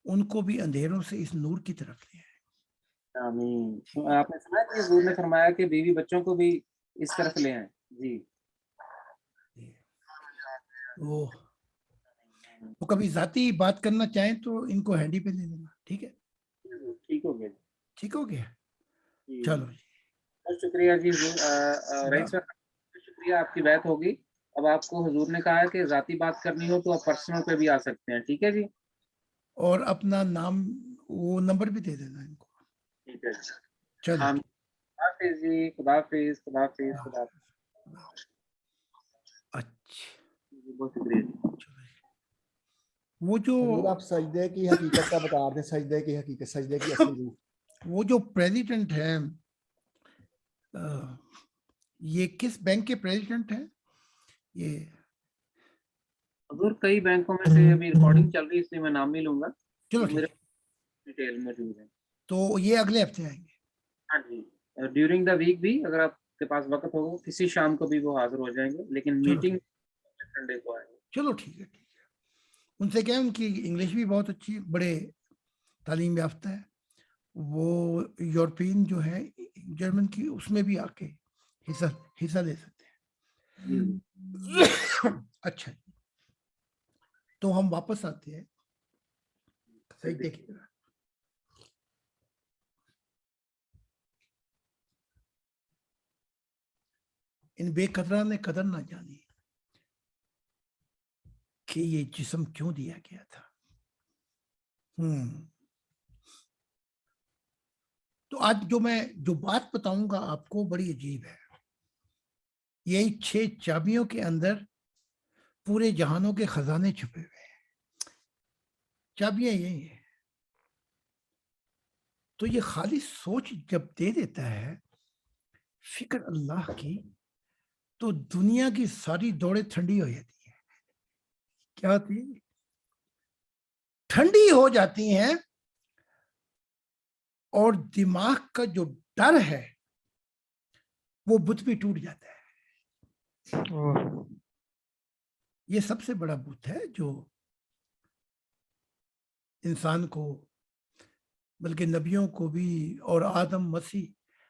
ان کو بھی اندھیروں سے اس نور کی طرف لے آئے. آمین. آپ نے سنا کہ حضور نے فرمایا کہ بیوی بچوں کو بھی اس طرف لے آئیں. جی وہ کبھی ذاتی بات کرنا چاہیں تو ان کو ہینڈی پہ دے دینا. ٹھیک ہے، ٹھیک ہو گیا. ٹھیک ہو گیا. جی چلو جی، بہت شکریہ جی رئیس صاحب، بہت شکریہ. آپ کی بات ہوگی. اب آپ کو حضور نے کہا ہے کہ ذاتی بات کرنی ہو تو آپ پرسنل پہ بھی آ سکتے ہیں. ٹھیک ہے جی، اور اپنا نام وہ نمبر بھی دے دینا ان کو. ٹھیک ہے. چلو خدا حافظ جی. خدا حافظ. خدا حافظ. خدا حافظ. اچھا، جی بہت شکریہ. چلو جی. وہ جو حضور آپ سجدے کی حقیقت کا بتا رہے ہیں، سجدے کی حقیقت، سجدے کی اصلی روح. وہ جو پریزیڈنٹ ہے، یہ کس بینک کے پریزیڈنٹ ہیں؟ یہ حضور کئی بینکوں میں سے ابھی ریکارڈنگ چل رہی ہے، اس لیے میں نام نہیں لوں گا. چلو میرے ٹھیک ہے، ڈیٹیل موجود ہے. تو یہ اگلے ہفتے آئیں گے. ہاں جی، ڈیورنگ دا ویک بھی اگر آپ کے پاس وقت ہو کسی شام کو بھی وہ حاضر ہو جائیں گے، لیکن چلو میٹنگ ٹھیک، سنڈے کو آئیں گے. چلو ٹھیک ہے، ٹھیک ہے. ان سے کہیں ان کی انگلش بھی بہت اچھی، بڑے تعلیم یافتہ ہے. وہ یورپین جو ہے جرمن کی، اس میں بھی آ کے حصہ لے سکتے ہیں. اچھا، تو ہم واپس آتے ہیں. صحیح دیکھیے گا. ان بے قدران نے قدر نہ جانی کہ یہ جسم کیوں دیا گیا تھا. تو آج جو بات بتاؤں گا آپ کو بڑی عجیب ہے. یہی 6 چابیوں کے اندر پورے جہانوں کے خزانے چھپے ہوئے ہیں. چابیاں یہی ہیں. تو یہ خالی سوچ جب دے دیتا ہے فکر اللہ کی، تو دنیا کی ساری دوڑیں ٹھنڈی ہو جاتی ہیں. کیا ہوتی ہے؟ ٹھنڈی ہو جاتی ہیں. اور دماغ کا جو ڈر ہے وہ بت بھی ٹوٹ جاتا ہے. یہ سب سے بڑا بت ہے جو انسان کو، بلکہ نبیوں کو بھی اور آدم مسیح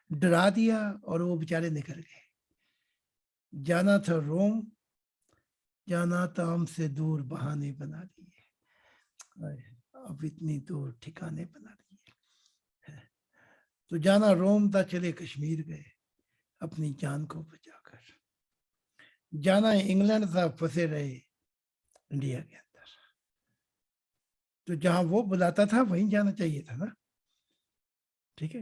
ڈرا دیا اور وہ بیچارے نکل گئے. جانا تھا روم، جانا تھا ہم سے دور، بہانے بنا دیے. اب اتنی دور ٹھکانے بنا دیے. تو جانا روم تھا، چلے کشمیر گئے اپنی جان کو بچا کر. جانا انگلینڈ تھا، پھنسے رہے انڈیا کے اندر. تو جہاں وہ بلاتا تھا وہیں جانا چاہیے تھا نا. ٹھیک ہے،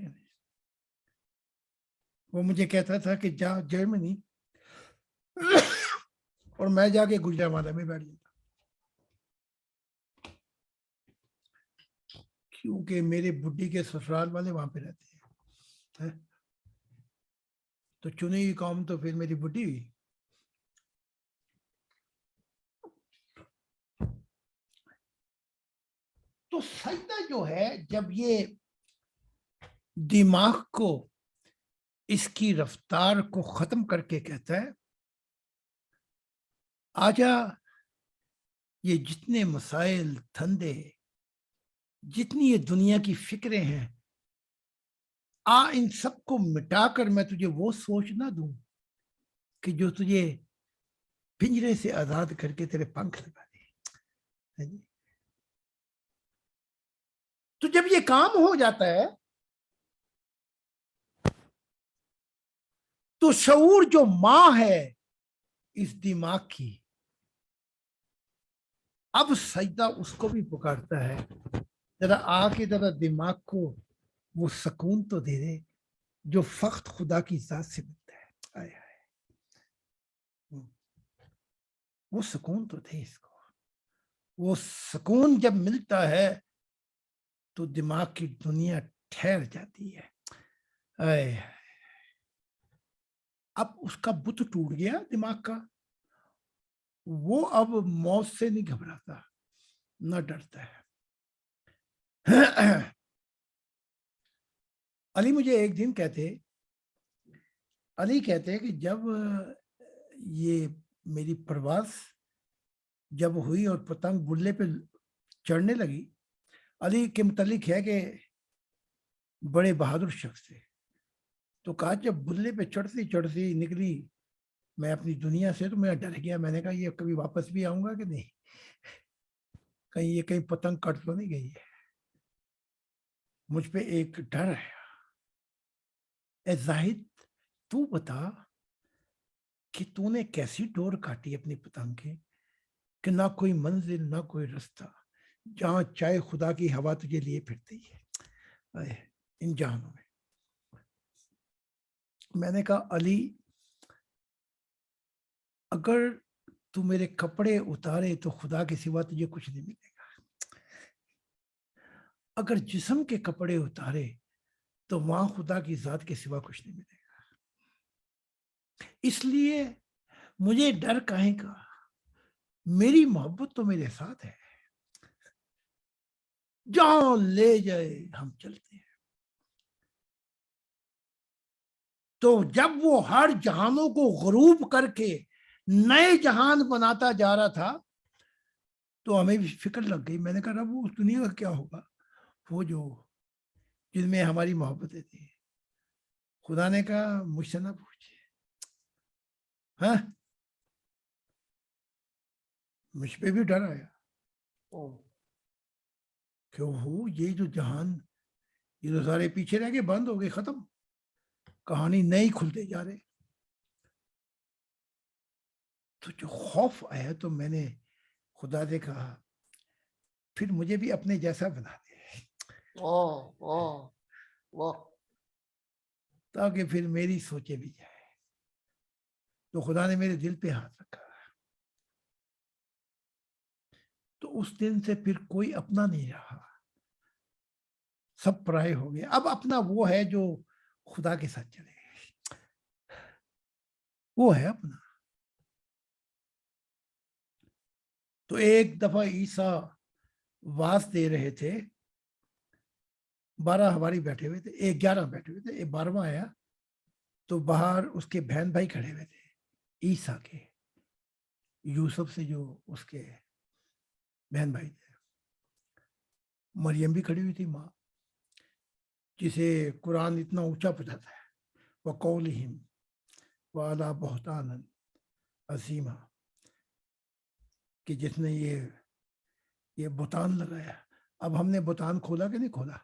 وہ مجھے کہتا تھا کہ جا جرمنی، اور میں جا کے گجرانوالہ میں بیٹھ جاتا، کیونکہ میرے بڈھی کے سسرال والے وہاں پہ رہتے ہیں. تو چنی ہوئی قوم تو پھر میری بڈھی ہوئی. تو سجدہ جو ہے، جب یہ دماغ کو، اس کی رفتار کو ختم کر کے کہتا ہے آجا، یہ جتنے مسائل دھندے، جتنی یہ دنیا کی فکریں ہیں، ان سب کو مٹا کر میں تجھے وہ سوچ نہ دوں کہ جو تجھے پنجرے سے آزاد کر کے تیرے پنکھ لگا دے. تو جب یہ کام ہو جاتا ہے تو شعور جو ماں ہے اس دماغ کی، اب سجدہ اس کو بھی پکارتا ہے، ذرا آ کے ذرا دماغ کو وہ سکون تو دے دے جو فقط خدا کی ذات سے ملتا ہے. آئے آئے، وہ سکون تو دے اس کو. وہ سکون جب ملتا ہے تو دماغ کی دنیا ٹھہر جاتی ہے. اے اب اس کا بت ٹوٹ گیا دماغ کا, وہ اب موت سے نہیں گھبراتا نہ ڈرتا ہے. علی مجھے ایک دن علی کہتے کہ جب یہ میری پرواز جب ہوئی اور پتنگ بلے پہ چڑھنے لگی, علی کے متعلق ہے کہ بڑے بہادر شخص تھے, تو کہا جب بلے پہ چڑھتی نکلی میں اپنی دنیا سے تو میں ڈر گیا. میں نے کہا یہ کبھی واپس بھی آؤں گا کہ نہیں, کہیں پتنگ کٹ تو نہیں گئی ہے. مجھ پہ ایک ڈر ہے. اے زاہد تو بتا کہ تو نے کیسی ڈور کاٹی اپنی پتنگ کی کہ نہ کوئی منزل نہ کوئی رستہ, جہاں چاہے خدا کی ہوا تجھے لیے پھرتی ہے ان جہانوں میں. میں نے کہا علی اگر تو میرے کپڑے اتارے تو خدا کے سوا تجھے کچھ نہیں ملے گا, اگر جسم کے کپڑے اتارے تو وہاں خدا کی ذات کے سوا کچھ نہیں ملے گا. اس لیے مجھے ڈر کہیں کا, میری محبت تو میرے ساتھ ہے, جہاں لے جائے ہم چلتے ہیں. تو جب وہ ہر جہانوں کو غروب کر کے نئے جہان بناتا جا رہا تھا تو ہمیں بھی فکر لگ گئی. میں نے کہا رب اس دنیا کا کیا ہوگا وہ جو جن میں ہماری محبتیں تھیں. خدا نے کہا مجھ سے نہ پوچھے. ہاں مجھ پہ بھی ڈر آیا کہ وہ یہ جو جہان یہ تو سارے پیچھے رہ گئے, بند ہو گئے, ختم, کہانی نہیں کھلتے جا رہے. تو جو خوف آیا تو میں نے خدا سے کہا پھر مجھے بھی اپنے جیسا بنا دے تاکہ پھر میری سوچے بھی جائے. تو خدا نے میرے دل پہ ہاتھ رکھا. تو اس دن سے پھر کوئی اپنا نہیں رہا, سب پرائے ہو گئے. اب اپنا وہ ہے جو خدا کے ساتھ چلے گئے, وہ ہے اپنا. تو ایک دفعہ عیسیٰ واز دے رہے تھے, 12 ہماری بیٹھے ہوئے تھے, 11 بیٹھے ہوئے تھے, 12واں آیا تو باہر اس کے بہن بھائی کھڑے ہوئے تھے عیسیٰ کے, یوسف سے جو اس کے بہن بھائی تھے. مریم بھی کھڑی ہوئی تھی, ماں جسے قرآن اتنا اونچا پہنچاتا ہے, وَقَوْلِهِمْ وَعَلَى بُهْتَانًا عَظِيمًا, کہ جس نے یہ بہتان لگایا. اب ہم نے بہتان کھولا کہ نہیں کھولا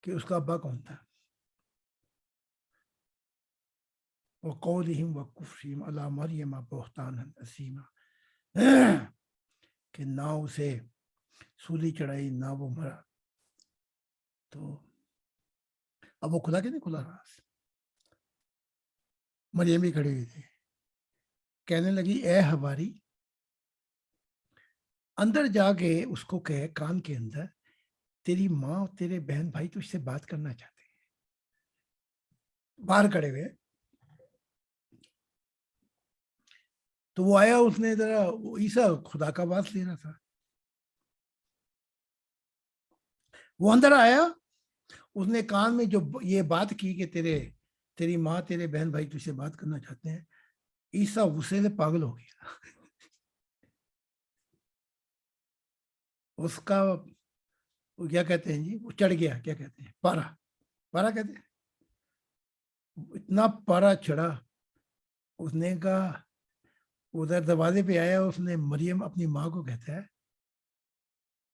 کہ اس کا ابا کون تھا. وَقَوْلِهِمْ وَكُفْرِهِمْ عَلَى مَرْيَمَ بُهْتَانًا عَظِيمًا, کہ نہ اسے سولی چڑھائی نہ وہ مرا. تو اب وہ کھلا کہ نہیں کھلا راز. مریم بھی کھڑی ہوئی تھی, کہنے لگی اے ہماری, اندر جا کے اس کو کہے کان کے اندر تیری ماں اور تیرے بہن بھائی تجھ سے بات کرنا چاہتے ہیں. باہر کھڑے ہوئے. تو وہ آیا, اس نے ذرا عیسیٰ خدا کا آواز لے رہا تھا, وہ اندر آیا, اس نے کان میں جو یہ بات کی کہ تیری ماں تیرے بہن بھائی تجھ سے بات کرنا چاہتے ہیں, عیسیٰ غصے سے پاگل ہو گیا. اس کا وہ کیا کہتے ہیں جی, وہ چڑھ گیا, کیا کہتے ہیں, پارا کہتے ہیں, اتنا پارا چڑھا. اس نے کہا, ادھر دروازے پہ آیا, اس نے مریم اپنی ماں کو کہتا ہے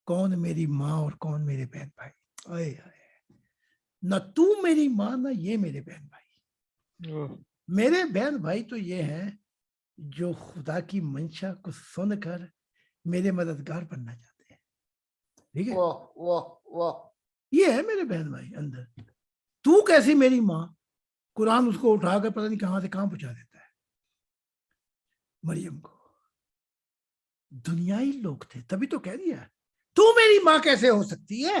کون میری ماں اور کون میرے بہن بھائی. آئے نہ تو میری ماں نہ یہ میرے بہن بھائی. میرے بہن بھائی تو یہ ہیں جو خدا کی منشا کو سن کر میرے مددگار بننا چاہتے ہیں. ٹھیک ہے, یہ ہے میرے بہن بھائی اندر. تو کیسی میری ماں. قرآن اس کو اٹھا کر پتہ نہیں کہاں سے کہاں پہنچا دیتا ہے. مریم کو دنیائی لوگ تھے, تبھی تو کہہ دیا تو میری ماں کیسے ہو سکتی ہے.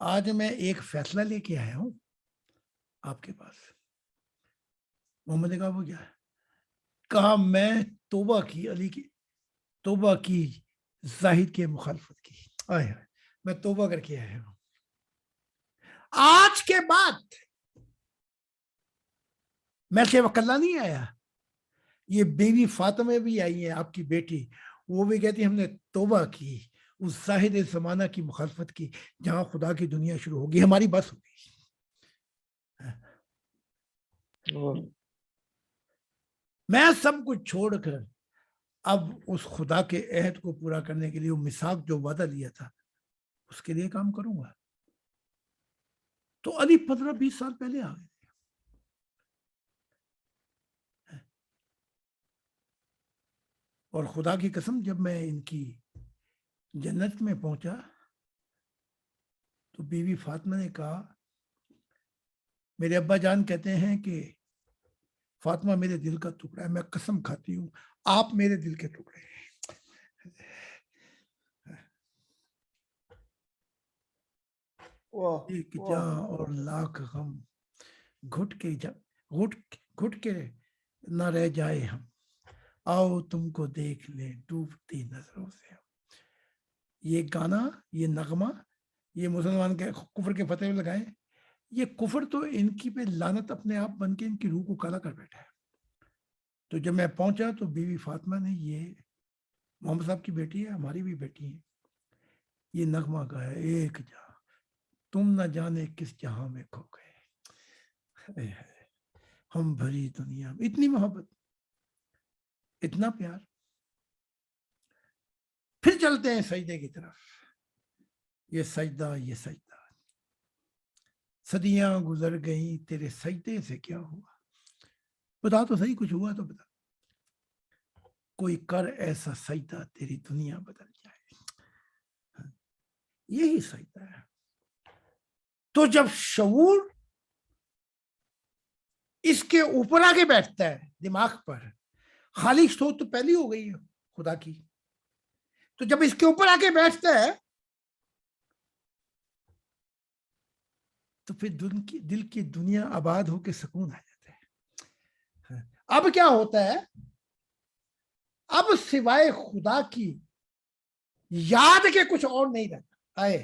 آج میں ایک فیصلہ لے کے آیا ہوں آپ کے پاس. محمد نے کہا وہ کیا ہے؟ کہا میں توبہ کی، علی کی توبہ کی، زاہد کے مخالفت کی. آئے میں توبہ کر کے آیا ہوں. آج کے بعد میں سے وکلا نہیں آیا. یہ بیوی فاطمہ بھی آئی ہیں آپ کی بیٹی، وہ بھی کہتی ہم نے توبہ کی، اس زاہد زمانہ کی مخالفت کی جہاں خدا کی دنیا شروع ہوگی. ہماری بس ہو گئی. میں سب کچھ چھوڑ کر اب اس خدا کے عہد کو پورا کرنے کے لیے وہ میثاق جو وعدہ لیا تھا اس کے لیے کام کروں گا. تو علی 15-20 سال پہلے آ گئے. اور خدا کی قسم جب میں ان کی جنت میں پہنچا تو بیوی فاطمہ نے کہا، میرے ابا جان کہتے ہیں کہ فاطمہ میرے دل کا ٹکڑا ہے، میں قسم کھاتی ہوں آپ میرے دل کے ٹکڑے ہیں. ایک جاں اور لاکھ غم گھٹ کے نہ رہ جائے ہم، آؤ تم کو دیکھ لیں ڈوبتی نظروں سے. یہ گانا، یہ نغمہ، یہ مسلمان کے کفر کے فتح میں لگائے. یہ کفر تو ان کی پہ لعنت اپنے آپ بن کے ان کی روح کو کالا کر بیٹھا ہے. تو جب میں پہنچا تو بیوی فاطمہ نے، یہ محمد صاحب کی بیٹی ہے، ہماری بھی بیٹی ہے، یہ نغمہ گایا، ایک جہاں تم نہ جانے کس جہاں میں کھو گئے، ہم بھری دنیا میں. اتنی محبت، اتنا پیار. پھر چلتے ہیں سجدے کی طرف. یہ سجدہ، یہ سجدہ، صدیاں گزر گئیں تیرے سجدے سے کیا ہوا. بتا تو صحیح، کچھ ہوا تو بتا. کوئی کر ایسا سجدہ تیری دنیا بدل جائے. یہی سجدہ ہے. تو جب شعور اس کے اوپر آ کے بیٹھتا ہے دماغ پر، خالق سوچ تو پہلی ہو گئی ہے خدا کی، تو جب اس کے اوپر آ کے بیٹھتا ہے تو پھر دل کی دنیا آباد ہو کے سکون آ جاتا ہے. اب کیا ہوتا ہے؟ اب سوائے خدا کی یاد کے کچھ اور نہیں رہتا. آئے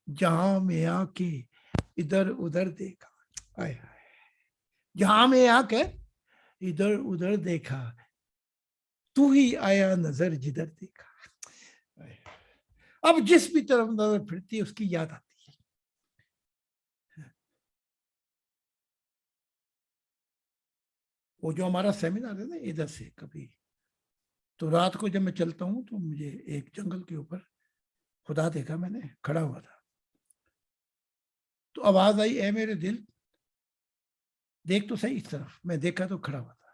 جہاں میں آ کے ادھر ادھر دیکھا، آئے جہاں میں آ کے ادھر ادھر دیکھا، تو ہی آیا نظر جدھر دیکھا. اب جس بھی طرف نظر پھرتی ہے اس کی یاد آتی ہے. وہ جو ہمارا سیمینار ہے نا ادھر سے کبھی، تو رات کو جب میں چلتا ہوں تو مجھے ایک جنگل کے اوپر خدا دیکھا، میں نے کھڑا ہوا تھا تو آواز آئی، اے میرے دل دیکھ تو صحیح اس طرف. میں دیکھا تو کھڑا ہوا تھا.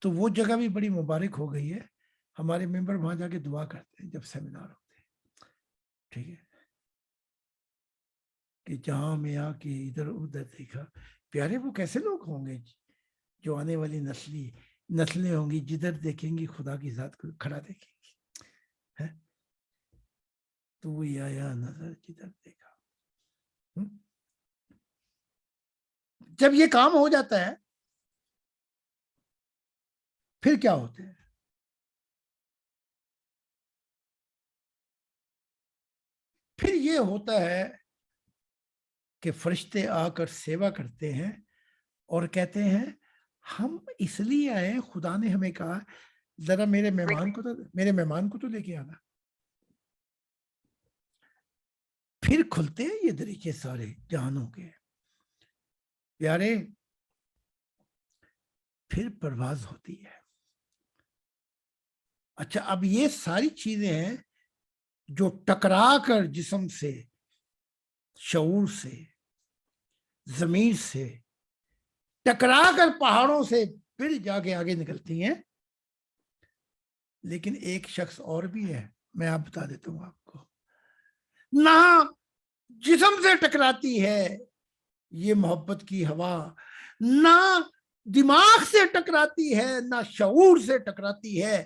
تو وہ جگہ بھی بڑی مبارک ہو گئی ہے. ہمارے ممبر وہاں جا کے دعا کرتے ہیں جب سیمینار ہوتے ہیں. ٹھیک ہے، کہ جہاں میں آ کے ادھر ادھر دیکھا. پیارے وہ کیسے لوگ ہوں گے جو آنے والی نسلیں ہوں گی جدھر دیکھیں گی خدا کی ذات کو کھڑا دیکھیں گی. تو وہی آیا نظر جدھر دیکھا. جب یہ کام ہو جاتا ہے پھر کیا ہوتا ہے؟ پھر یہ ہوتا ہے کہ فرشتے آ کر سیوا کرتے ہیں اور کہتے ہیں ہم اس لیے آئے، خدا نے ہمیں کہا ذرا میرے مہمان کو تو لے کے آنا. پھر کھلتے ہیں یہ دریچے سارے جہانوں کے. پیارے پھر پرواز ہوتی ہے. اچھا اب یہ ساری چیزیں ہیں جو ٹکرا کر جسم سے، شعور سے، ضمیر سے ٹکرا کر پہاڑوں سے پھر جا کے آگے نکلتی ہیں. لیکن ایک شخص اور بھی ہے، میں آپ بتا دیتا ہوں آپ کو. نہ جسم سے ٹکراتی ہے یہ محبت کی ہوا، نہ دماغ سے ٹکراتی ہے، نہ شعور سے ٹکراتی ہے،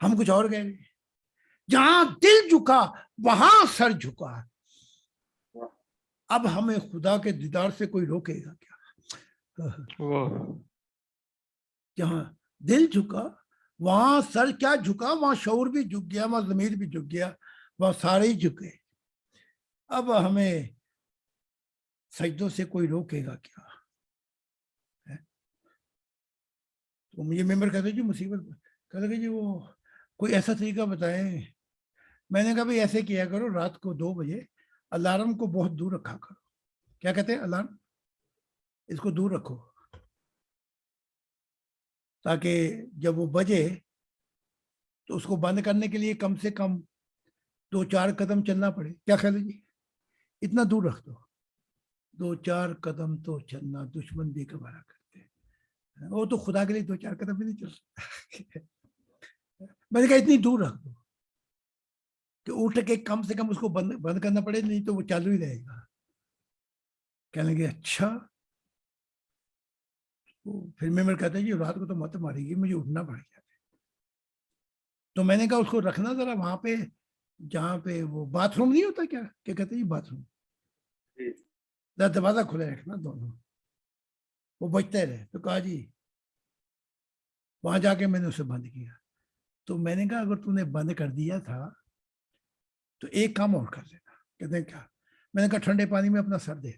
ہم کچھ اور کہہ رہے ہیں. جہاں دل جھکا وہاں سر جھکا. اب ہمیں خدا کے دیدار سے کوئی روکے گا کیا؟ واہ جہاں دل جھکا وہاں سر کیا جھکا, وہاں شعور بھی جھک گیا, وہاں ضمیر بھی جھک گیا, وہاں سارے ہی جھکے. اب ہمیں سجدوں سے کوئی روکے گا کیا؟ تو مجھے ممبر کہتے جی مصیبت, کہتے کہ جی وہ کوئی ایسا طریقہ بتائیں. میں نے کہا بھائی ایسے کیا کرو, رات کو 2 بجے الارم کو بہت دور رکھا کرو. کیا کہتے ہیں الارم, اس کو دور رکھو تاکہ جب وہ بجے تو اس کو بند کرنے کے لیے کم سے کم 2-4 قدم چلنا پڑے. کیا خیال ہے جی؟ اتنا دور رکھ دو, 2-4 قدم تو چلنا دشمن بھی گوارا کرتے ہیں. وہ تو خدا کے لیے 2-4 قدم بھی نہیں چل سکتا. میں نے کہا اتنی دور رکھ دو کہ اٹھ کے کم سے کم اس کو بند کرنا پڑے, نہیں تو وہ چالو ہی رہے گا. کہنے لگے اچھا. پھر میں کہتا ہے جی رات کو تو مت مارے گی, مجھے اٹھنا پڑ گیا. تو میں نے کہا اس کو رکھنا ذرا وہاں پہ جہاں پہ وہ باتھ روم نہیں ہوتا, کیا کہتے ہیں باتھ روم, دروازہ کھلا رکھنا دونوں, وہ بجتے رہے. تو کہا جی وہاں جا کے میں نے اسے بند کیا. تو میں نے کہا اگر تو نے بند کر دیا تھا تو ایک کام اور کر لینا. کہتے ہیں کیا؟ میں نے کہا ٹھنڈے پانی میں اپنا سر دے.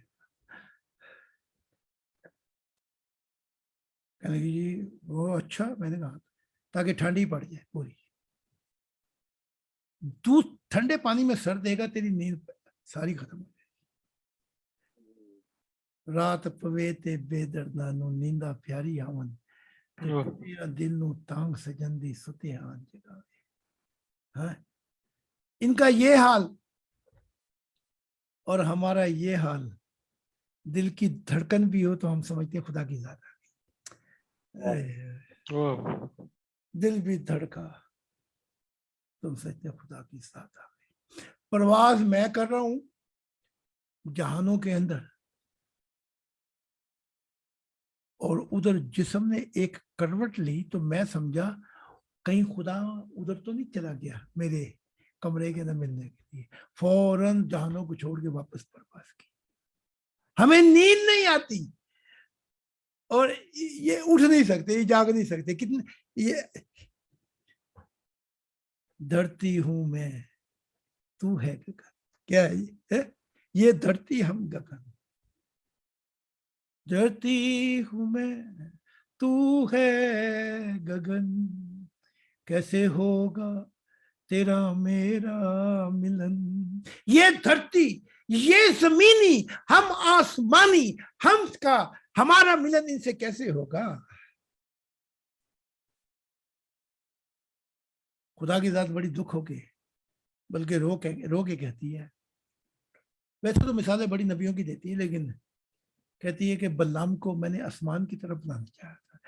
کہنے لگی جی وہ اچھا. میں نے کہا تاکہ ٹھنڈی پڑ جائے پوری. تو ٹھنڈے پانی میں سر دے گا تیری نیند ساری ختم ہو جائے گی. رات پوے تے بے درداں نو نیندا پیاری آون, دل نو تانگ سجندی ستے آن جگاوے. ان کا یہ حال اور ہمارا یہ حال, دل کی دھڑکن بھی ہو تو ہم سمجھتے ہیں خدا کی ذات آ گئی. دل بھی دھڑکا تم سمجھتے ہیں خدا کی ذات آ گئی. پرواز میں کر رہا ہوں جہانوں کے اندر, اور ادھر جسم نے ایک کروٹ لی تو میں سمجھا کہیں خدا ادھر تو نہیں چلا گیا میرے کمرے کے اندر ملنے کے لیے. فوراً جہانوں کو چھوڑ کے واپس پرواز کی. ہمیں نیند نہیں آتی اور یہ اٹھ نہیں سکتے, یہ جاگ نہیں سکتے. کتنے یہ دھرتی ہوں میں تو ہے گگن. کیا ہے یہ دھرتی ہم گگن. دھرتی ہوں میں تو ہے گگن, کیسے ہوگا تیرا میرا ملن. یہ دھرتی, یہ زمینی, ہم آسمانی, ہم کا ہمارا ملن ان سے کیسے ہوگا؟ خدا کی ذات بڑی دکھ ہو کے بلکہ رو کے کہتی ہے. ویسے تو مثالیں بڑی نبیوں کی دیتی ہے, لیکن کہتی ہے کہ بلام کو میں نے آسمان کی طرف لانا چاہا تھا,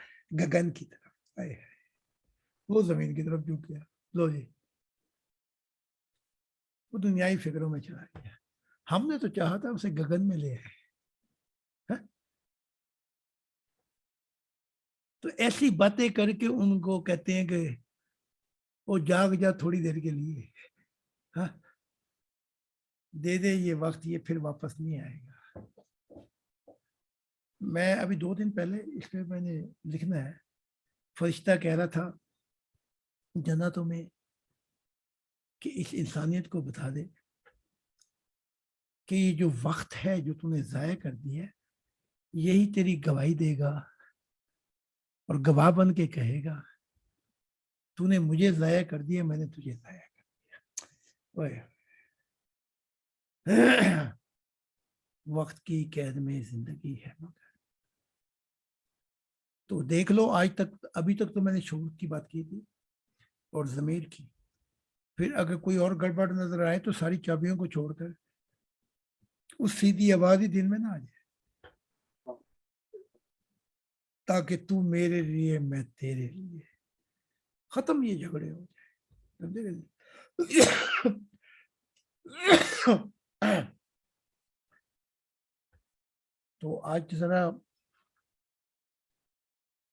گگن کی طرف, وہ زمین کی طرف جو کیا. لو جی وہ دنیائی فکروں میں چلا گیا. ہم نے تو چاہا تھا اسے گگن میں لے آئے. تو ایسی باتیں کر کے ان کو کہتے ہیں کہ وہ جاگ جا تھوڑی دیر کے لیے, دے دے یہ وقت, یہ پھر واپس نہیں آئے گا. میں ابھی 2 دن پہلے اس پہ میں نے لکھنا ہے, فرشتہ کہہ رہا تھا جنتوں میں کہ اس انسانیت کو بتا دے کہ یہ جو وقت ہے جو تم نے ضائع کر دی ہے, یہی تیری گواہی دے گا اور گواہ بن کے کہے گا تو نے مجھے ضائع کر دیا, میں نے تجھے ضائع کر دیا. وقت کی قید میں زندگی ہے مگر. تو دیکھ لو آج تک, ابھی تک تو میں نے شعور کی بات کی تھی اور ضمیر کی. پھر اگر کوئی اور گڑبڑ نظر آئے تو ساری چابیوں کو چھوڑ کر اس سیدھی آواز ہی دل میں نہ آ جائے, تاکہ تو میرے لیے میں تیرے لیے. ختم یہ جھگڑے ہو جائے. تو آج ذرا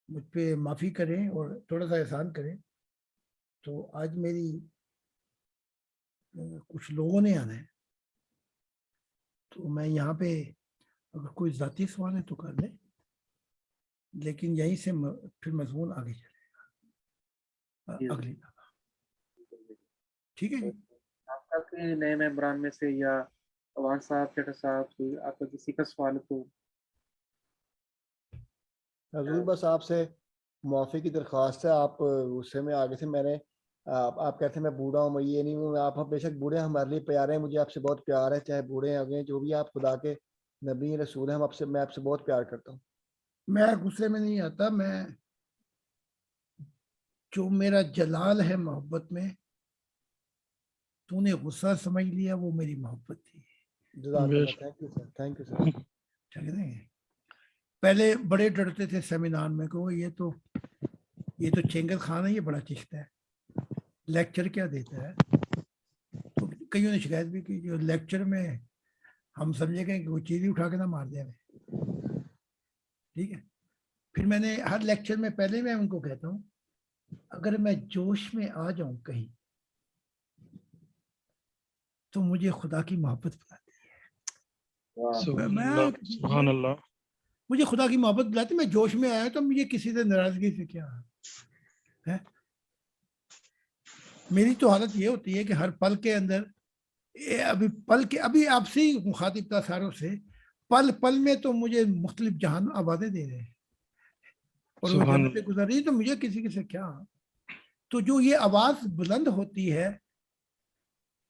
مجھ پہ معافی کریں اور تھوڑا سا احسان کریں. تو آج میری کچھ لوگوں نے آنا ہے، تو میں یہاں پہ اگر کوئی ذاتی سوال ہے تو کر لیں، لیکن یہیں سے پھر مضمون آگے چلے گا اگلی دفعہ، ٹھیک ہے جی؟ آپ کا کے نئے ممبران میں سے یا عوان صاحب، چٹر صاحب، کوئی آپ کا کسی کا سوال تو حضور بس آپ سے معافی کی درخواست ہے، آپ غصے میں آگے سے میں نے آپ کہتے ہیں میں بوڑھا ہوں، میں یہ نہیں ہوں، آپ بے شک بوڑھے ہیں، ہمارے لیے پیارے ہیں، مجھے آپ سے بہت پیار ہے، چاہے بوڑھے ہیں آگے جو بھی آپ خدا کے نبی رسول ہیں، میں آپ سے بہت پیار کرتا ہوں۔ میں غصے میں نہیں آتا، میں جو میرا جلال ہے محبت میں، تو نے غصہ سمجھ لیا، وہ میری محبت تھی، جزاک بے اللہ، شک۔ Thank you sir, thank you sir. ٹھیک ہے نا؟ پہلے بڑے ڈرتے تھے سیمینار میں کہ وہ یہ تو چنگل خان ہے، یہ بڑا چشتہ ہے، لیکچر کیا دیتا ہے، تو کئیوں نے شکایت بھی کی جو لیکچر میں ہم سمجھے گئے کہ وہ چیز ہی اٹھا کے نہ مار دیا ہمیں، ٹھیک ہے؟ پھر میں نے ہر لیکچر میں پہلے میں ان کو کہتا ہوں اگر میں جوش میں آ جاؤں کہیں تو مجھے خدا کی محبت بلاتی سبحان میں اللہ، سبحان اللہ۔ مجھے خدا کی محبت بلاتی، میں جوش میں آیا تو مجھے کسی سے ناراضگی سے کیا ہے؟ میری تو حالت یہ ہوتی ہے کہ ہر پل کے اندر ابھی آپ سے ہی مخاطب تھا ساروں سے، پل پل میں تو مجھے مختلف جہان آوازیں دے رہے ہیں اور وہ سبحان جنتیں گزر رہی، تو مجھے کسی سے کیا؟ تو جو یہ آواز بلند ہوتی ہے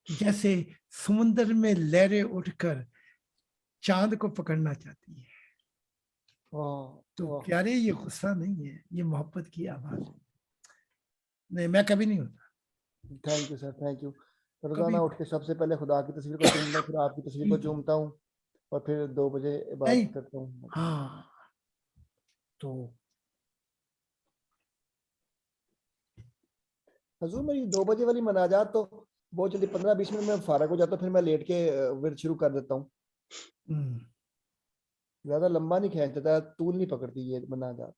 جیسے سمندر میں لہریں اٹھ کر چاند کو پکڑنا چاہتی ہے، تو پیارے یہ غصہ نہیں ہے، یہ محبت کی آواز ہے۔ نہیں، میں کبھی نہیں ہوتا۔ Thank you sir, thank you. روزانہ کبھی اٹھ کے سب سے پہلے خدا کی تصویر کو چومتا ہوں، پھر آپ کی تصویر کو چومتا ہوں، اور پھر 2 بجے عبادت کرتا ہوں۔ ہاں، تو حضور میری 2 بجے والی مناجات تو بہت جلدی 15-20 منٹ میں فارغ ہو جاتا ہوں، پھر میں لیٹ کے ورد شروع کر دیتا ہوں، زیادہ لمبا نہیں کھینچتا، طول نہیں پکڑتی یہ مناجات۔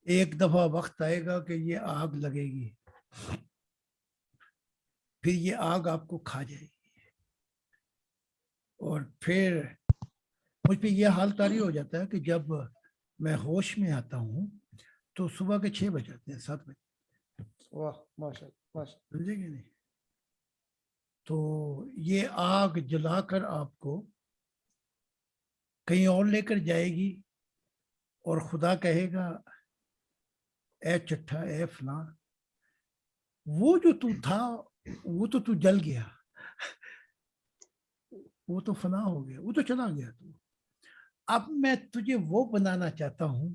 ایک دفعہ وقت آئے گا کہ یہ آگ لگے گی، پھر یہ آگ آپ کو کھا جائے گی، اور پھر مجھ پہ یہ حال طاری ہو جاتا ہے کہ جب میں ہوش میں آتا ہوں تو صبح کے 6 بج جاتے ہیں، 7 بجے، واہ ماشاء اللہ، ماشاء اللہ۔ سمجھے گے نہیں؟ تو یہ آگ جلا کر آپ کو کہیں اور لے کر جائے گی، اور خدا کہے گا اے چٹھا، اے فلاں، وہ جو تو تھا وہ تو جل گیا، وہ تو فنا ہو گیا، وہ تو چلا گیا، تو اب میں تجھے وہ بنانا چاہتا ہوں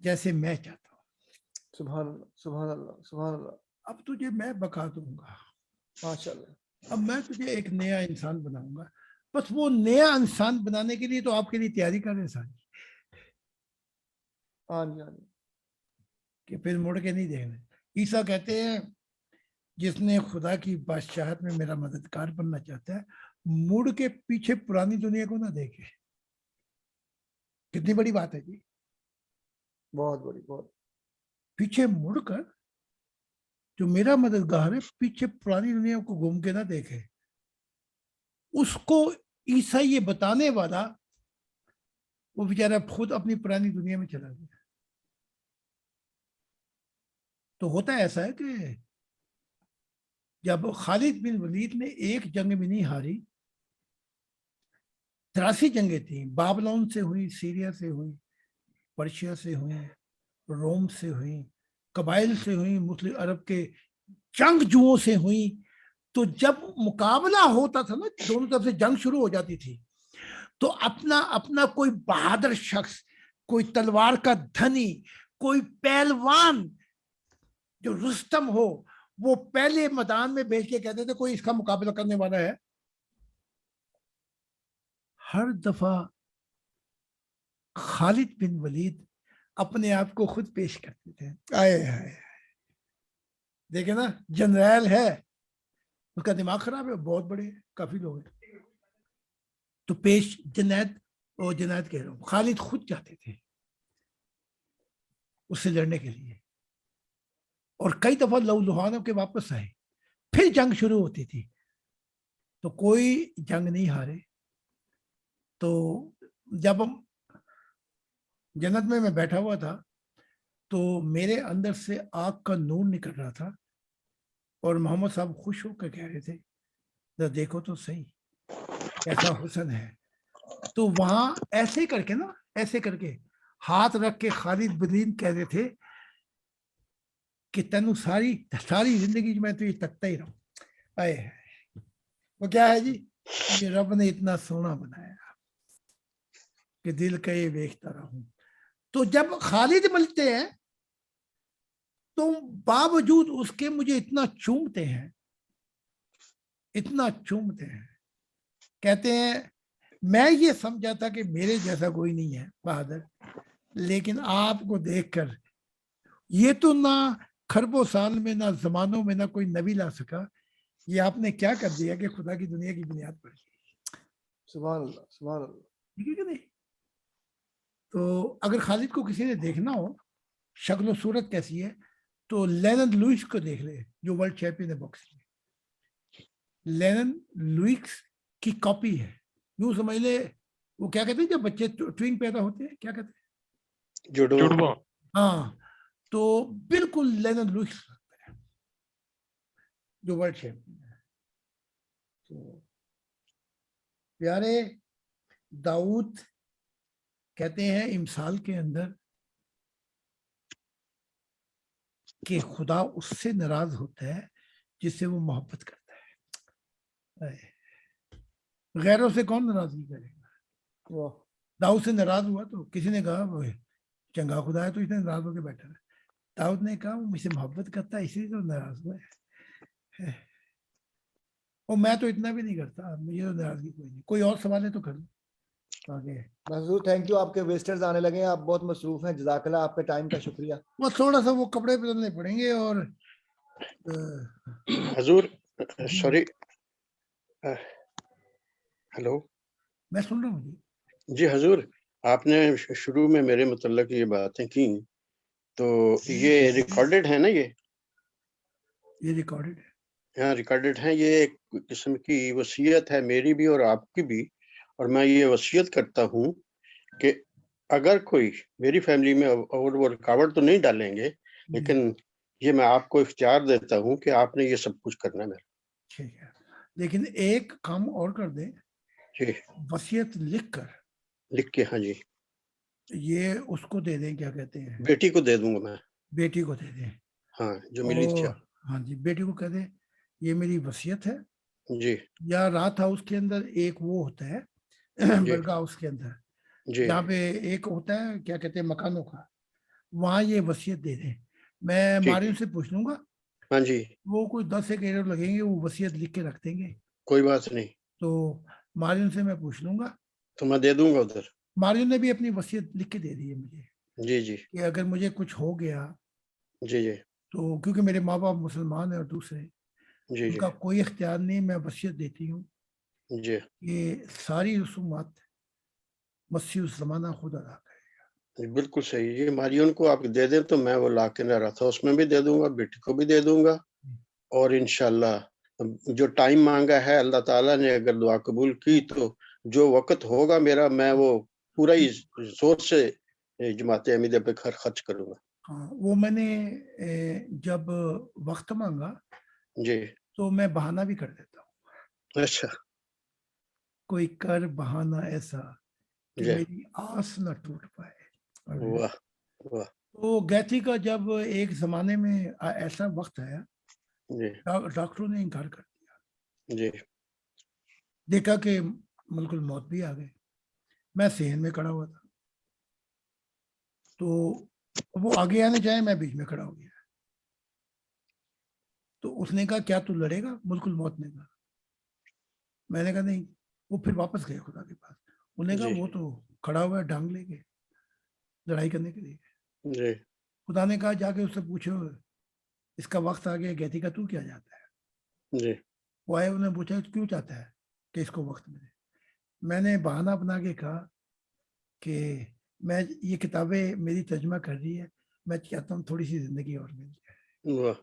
جیسے میں چاہتا ہوں، سبحان اللہ، سبحان اللہ، سبحان اللہ، اب تجھے میں بقا دوں گا، ماشاء اللہ۔ اب میں تجھے ایک نیا انسان بناؤں گا، بس وہ نیا انسان بنانے کے لیے تو آپ کے لیے تیاری کر رہے ساری، ہاں جی، ہاں جی۔ کہ پھر مڑ کے نہیں دیکھنا۔ عیسیٰ کہتے ہیں جس نے خدا کی بادشاہت میں میرا مددگار بننا چاہتا ہے مڑ کے پیچھے پرانی دنیا کو نہ دیکھے۔ کتنی بڑی بات ہے جی، بہت بڑی، بہت۔ پیچھے مڑ کر جو میرا مددگار ہے پیچھے پرانی دنیا کو گھوم کے نہ دیکھے، اس کو عیسیٰ یہ بتانے والا وہ بیچارہ خود اپنی پرانی دنیا میں چلا گیا۔ تو ہوتا ایسا ہے کہ جب خالد بن ولید نے ایک جنگ میں نہیں ہاری، 83 جنگیں تھیں، بابلون سے ہوئی، سیریا سے ہوئی، پرشیا سے ہوئی، روم سے ہوئی، قبائل سے ہوئی، مسلم عرب کے جنگجوؤں سے ہوئی، تو جب مقابلہ ہوتا تھا نا، دونوں طرف سے جنگ شروع ہو جاتی تھی، تو اپنا کوئی بہادر شخص، کوئی تلوار کا دھنی، کوئی پہلوان جو رستم ہو، وہ پہلے میدان میں بیچ کے کہتے تھے کوئی اس کا مقابلہ کرنے والا ہے۔ ہر دفعہ خالد بن ولید اپنے آپ کو خود پیش کرتے تھے، آئے دیکھیں نا، جنرل ہے، اس کا دماغ خراب ہے، بہت بڑے کافی لوگ ہیں، تو پیش جنید کہہ رہا ہوں، خالد خود چاہتے تھے اس سے لڑنے کے لیے, اور کئی دفعہ لہو لہان ہو کے واپس آئے, پھر جنگ شروع ہوتی تھی تو کوئی جنگ نہیں ہارے. تو جب ہم جنت میں بیٹھا ہوا تھا تو میرے اندر سے آگ کا نور نکل رہا تھا, اور محمد صاحب خوش ہو کر کہہ رہے تھے ذرا دیکھو تو صحیح ایسا حسن ہے. تو وہاں ایسے کر کے نا, ایسے کر کے ہاتھ رکھ کے خالد بن کہہ رہے تھے کہ تینوں ساری زندگی میں تو یہ تکتا ہی رہوں. آئے وہ کیا ہے جی, یہ رب نے اتنا سونا بنایا کہ دل کا یہ دیکھتا رہوں. تو جب خالد ملتے ہیں تو باوجود اس کے مجھے اتنا چومتے ہیں, اتنا چومتے ہیں, کہتے ہیں میں یہ سمجھا تھا کہ میرے جیسا کوئی نہیں ہے بہادر, لیکن آپ کو دیکھ کر یہ تو نہ خربوں سال میں نہ زمانوں میں نہ کوئی نبی لا سکا, یہ آپ نے کیا کر دیا کہ خدا کی دنیا کی بنیاد پڑ گئی. سبحان اللہ, سبحان اللہ. ٹھیک ہے کہ نہیں؟ تو اگر خالد کو کسی نے دیکھنا ہو شکل و صورت کیسی ہے تو لینن لوئس کو دیکھ لے جو ورلڈ چیمپئن ہے باکسنگ میں. لینن لوئس کی کاپی ہے, یوں سمجھ لے وہ کیا کہتے ہیں جب بچے ٹوئنگ پیدا ہوتے ہیں کیا کہتے ہیں, جڑواں. ہاں, تو بالکل لینن لوئس لگتا ہے جو ورلڈ چیمپئن ہے. تو پیارے داؤد کہتے ہیں امثال کے اندر کہ خدا اس سے ناراض ہوتا ہے جس سے وہ محبت کرتا ہے. غیروں سے کون ناراضگی کرے گا؟ داؤد سے ناراض ہوا تو کسی نے کہا وہ چنگا خدا ہے تو اس نے ناراض ہو کے بیٹھا ہے. داؤد نے کہا وہ مجھ سے محبت کرتا ہے اسی لیے تو ناراض ہوا ہے, اور میں تو اتنا بھی نہیں کرتا, مجھے تو ناراضگی کوئی نہیں. کوئی اور سوال ہے تو کر لوں. حضور تھینک یو, آپ کے ویسٹرز آنے لگے ہیں, آپ بہت مصروف ہیں, جزاک اللہ, آپ کے ٹائم کا شکریہ. وہ تھوڑا سا وہ کپڑے بدلنے پڑیں گے. اور حضور سوری, ہلو, میں سن رہا ہوں جی. جی حضور, آپ نے شروع میں میرے متعلق یہ باتیں کی تو یہ ریکارڈڈ ہے نا؟ یہ ریکارڈڈ ہے. ہاں ریکارڈڈ ہیں. یہ ایک قسم کی وصیت ہے میری بھی اور آپ کی بھی, اور میں یہ وصیت کرتا ہوں کہ اگر کوئی میری فیملی میں اور وہ رکاوٹ تو نہیں ڈالیں گے, لیکن یہ میں آپ کو اختیار دیتا ہوں کہ آپ نے یہ سب کچھ کرنا ہے. ٹھیک ہے, لیکن ایک کام اور کر دیں, جی وصیت لکھ کر لکھ کے, ہاں جی, یہ اس کو دے دیں, کیا کہتے ہیں, بیٹی کو دے دوں گا میں, بیٹی کو دے دیں. ہاں جو ملی تھی. ہاں جی, بیٹی کو کہہ دیں یہ میری وصیت ہے. جی یا رات ہاؤس کے اندر ایک وہ ہوتا ہے برگا ہاؤس کے اندر, جی جہاں پہ ایک ہوتا ہے کیا کہتے ہیں مکانوں کا, وہاں یہ وصیت دے دیں. میں ٹھیک. ماریو سے پوچھ لوں گا, ہاں جی, وہ کوئی 10 ایک ایرر لگیں گے, وہ وصیت لکھ کے رکھ دیں گے. کوئی بات نہیں, تو ماریو سے میں پوچھ لوں گا, تو میں دے دوں گا ادھر. ماریو نے بھی اپنی وصیت لکھ کے دے دی ہے مجھے جی جی کہ اگر مجھے کچھ ہو گیا جی جی تو, کیونکہ میرے ماں باپ مسلمان ہیں اور دوسرے, جی ان کا کوئی اختیار نہیں, میں وصیت دیتی ہوں جی کہ ساری رسومات مسیح الزمانہ خود ادا کرے. جی, بالکل صحیح. یہ ماریون کو آپ دے دیں تو میں وہ لا کے نہ رہا تھا اس میں بھی دے دوں گا, بیٹی کو بھی دے دوں گا, اور انشاءاللہ جو ٹائم مانگا ہے اللہ تعالیٰ نے اگر دعا قبول کی تو جو وقت ہوگا میرا, میں وہ پورا ہی زور سے جماعت احمدیہ پہ خرچ کروں گا. ہاں, وہ میں نے جب وقت مانگا جی تو میں بہانہ بھی کر دیتا ہوں, اچھا, کوئی کر بہانہ ایسا کہ جی, میری آس نہ ٹوٹ پائے. واہ واہ, تو گیتھی کا جب ایک زمانے میں ایسا وقت آیا, جی ڈاکٹروں نے انکار کر دیا, جی دیکھا کہ ملک الموت بھی آ گئے. میں صحن میں کھڑا ہوا تھا, تو وہ آگے آنے چاہے, میں بیچ میں کھڑا ہو گیا. تو اس نے کہا کیا تو لڑے گا؟ ملک الموت نے کہا. میں نے کہا نہیں. وہ پھر واپس گئے خدا کے پاس. انہوں نے کہا جی وہ تو کھڑا ہوا ہے ڈانگ لے کے لڑائی کرنے کے لیے. جی خدا نے کہا جا کے اس سے پوچھو اس کا وقت آ گیا, گیتی کا تو کیا جاتا ہے؟ جی وہ آئے, انہوں نے پوچھا کیوں چاہتا ہے کہ اس کو وقت ملے. میں نے بہانہ بنا کے کہا کہ میں یہ کتابیں میری ترجمہ کر رہی ہے, میں چاہتا ہوں تھوڑی سی زندگی اور مل جائے. واہ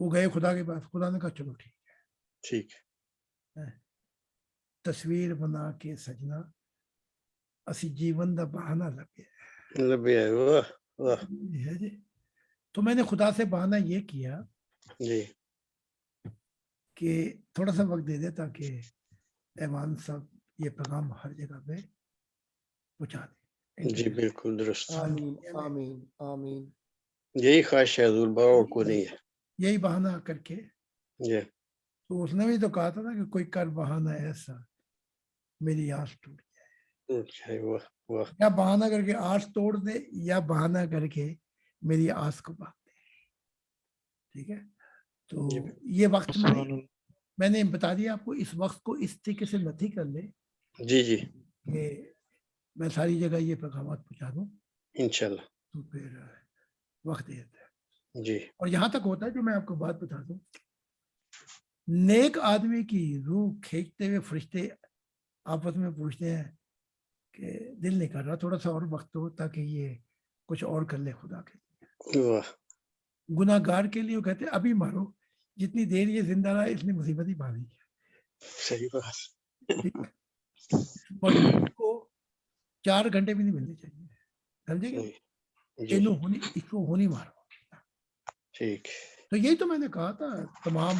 وہ گئے خدا کے پاس, خدا نے کہا چلو ٹھیک ٹھیک ہے. تصویر بنا کے سجنا اسی جیون دا بہانہ لگے لبیا واہ واہ ہے جی. تو میں نے خدا سے بہانہ یہ کیا جی کہ تھوڑا سا وقت دے دے تاکہ ایمان صاحب یہ پیغام ہر جگہ پہ پہنچا دیں. جی بالکل درست آمین آمین آمین. یہی خواہش ہے حضور اور کوئی نہیں ہے. یہی بہانہ کر کے. جی تو اس نے بھی تو کہا تھا نا کہ کوئی کر بہانہ ایسا میری آس ٹوٹ جائے. اچھا واہ واہ یا بہانہ کر کے آس توڑ دے یا بہانہ کر کے میری آس کو باندھ دے. ٹھیک ہے. تو جی یہ وقت سبحان اللہ. میں نے بتا دیا آپ کو, اس وقت کو اس طریقے سے لطھی کر لے جی جی کہ میں ساری جگہ یہ پیغامات پہنچا دوں. انشاءاللہ تو پھر وقت دیتا ہے. جی اور یہاں تک ہوتا ہے جو میں آپ کو بات بتا دوں, نیک آدمی کی روح کھینچتے ہوئے فرشتے آپس میں پوچھتے ہیں کہ دل نہیں کر رہا تھوڑا سا اور وقت ہو تاکہ یہ کچھ اور کر لے خدا کے لیے. واہ گناہ گار کے لیے وہ کہتے ہیں ابھی مارو, جتنی دیر یہ زندہ رہا اس نے مصیبت ہی پا لی ہے. صحیح بات ٹھیک ہے. مظلوم کو 4 گھنٹے بھی نہیں ملنے چاہیے, سمجھے گا. جی اس کو ہونی مارو. ٹھیک تو یہی تو میں نے کہا تھا تمام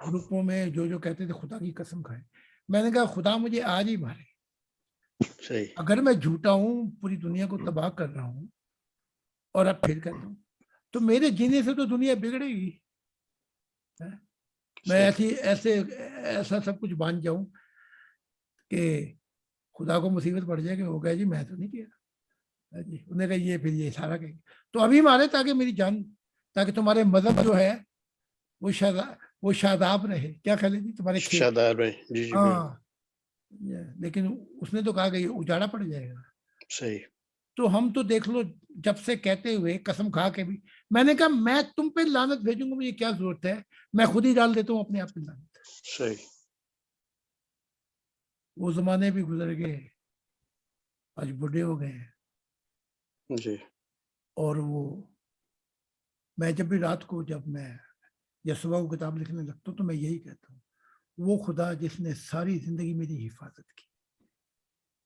گروپوں میں جو کہتے تھے خدا کی قسم کھائے, میں نے کہا خدا مجھے آج ہی مارے, صحیح اگر میں جھوٹا ہوں پوری دنیا کو تباہ کر رہا ہوں اور اب پھر کہتا ہوں تو میرے جینے سے تو دنیا بگڑے گی. میں ایسا سب کچھ مان جاؤں کہ خدا کو مصیبت پڑ جائے کہ ہو گیا جی میں تو نہیں کیا جی. انہوں نے کہا یہ پھر یہ سارا کہیں تو ابھی مارے تاکہ میری جان, تاکہ تمہارے مذہب جو ہے وہ شاداب رہے. کیا خیال ہے جی تمہارے کھیت. شاداب رہے. جی جی ہاں لیکن اس نے تو کہا کہ یہ اجاڑا پڑ جائے گا. صحیح تو ہم تو دیکھ لو جب سے کہتے ہوئے قسم کھا کے بھی میں نے کہا میں تم پہ لعنت بھیجوں گا, مجھے کیا ضرورت ہے, میں خود ہی ڈال دیتا ہوں اپنے آپ پہ لعنت. صحیح وہ زمانے بھی گزر گئے, آج بوڑھے ہو گئے ہیں. جی اور وہ میں جب بھی رات کو جب میں یا صبح کو کتاب لکھنے لگتا ہوں تو میں یہی کہتا ہوں وہ خدا جس نے ساری زندگی میری حفاظت کی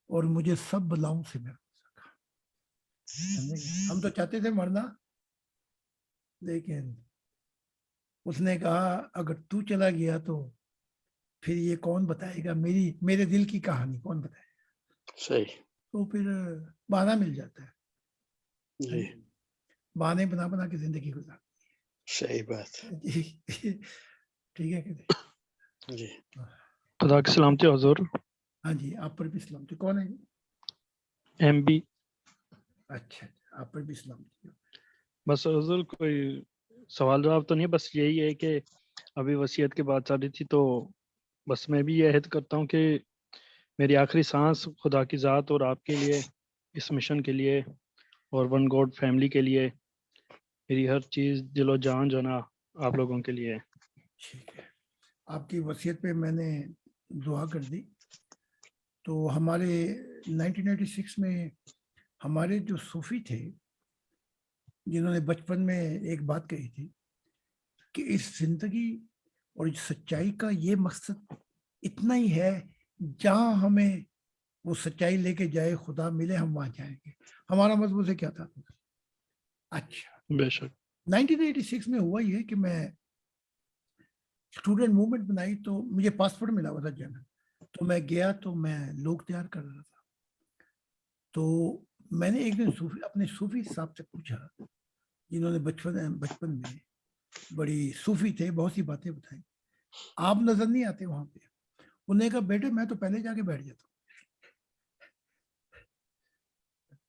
اور مجھے سب بلاؤں سے محفوظ رکھا. ہم تو چاہتے تھے مرنا, لیکن اس نے کہا اگر تو چلا گیا تو پھر یہ کون بتائے گا, میرے دل کی کہانی کون بتائے گا. صحیح تو پھر بہانہ مل جاتا ہے. جی بہانے بنا بنا کے زندگی گزار. صحیح بات ٹھیک ہے کہ جی خدا کی سلامتی حضور. ہاں جی آپ پر بھی سلامتی. کون ہے جی؟ M B. اچھا آپ پر بھی سلامتی. بس حضور کوئی سوال جواب تو نہیں, بس یہی ہے کہ ابھی وصیت کی بات چل رہی تھی تو بس میں بھی یہ عہد کرتا ہوں کہ میری آخری سانس خدا کی ذات اور آپ کے لیے, اس مشن کے لیے اور ون گاڈ فیملی کے لیے, میری ہر چیز دل و جان جو نا آپ لوگوں کے لیے. ٹھیک ہے. آپ کی وصیت پہ میں نے دعا کر دی. تو ہمارے 1996 میں ہمارے جو صوفی تھے جنہوں نے بچپن میں ایک بات کہی تھی کہ اس زندگی اور سچائی کا یہ مقصد اتنا ہی ہے, جہاں ہمیں وہ سچائی لے کے جائے خدا ملے ہم وہاں جائیں گے. ہمارا مضمون سے کیا تھا؟ اچھا بے شک 1986 میں ہوا یہ کہ میں اسٹوڈنٹ موومنٹ بنائی تو مجھے پاسپورٹ ملا ہوا تھا جنرل, تو میں گیا تو میں لوگ تیار کر رہا تھا. تو میں نے ایک دن اپنے صوفی صاحب سے پوچھا جنہوں نے بچپن میں بڑی صوفی تھے, بہت سی باتیں بتائیں, آپ نظر نہیں آتے وہاں پہ. انہوں نے کہا بیٹے میں تو پہلے جا کے بیٹھ جاتا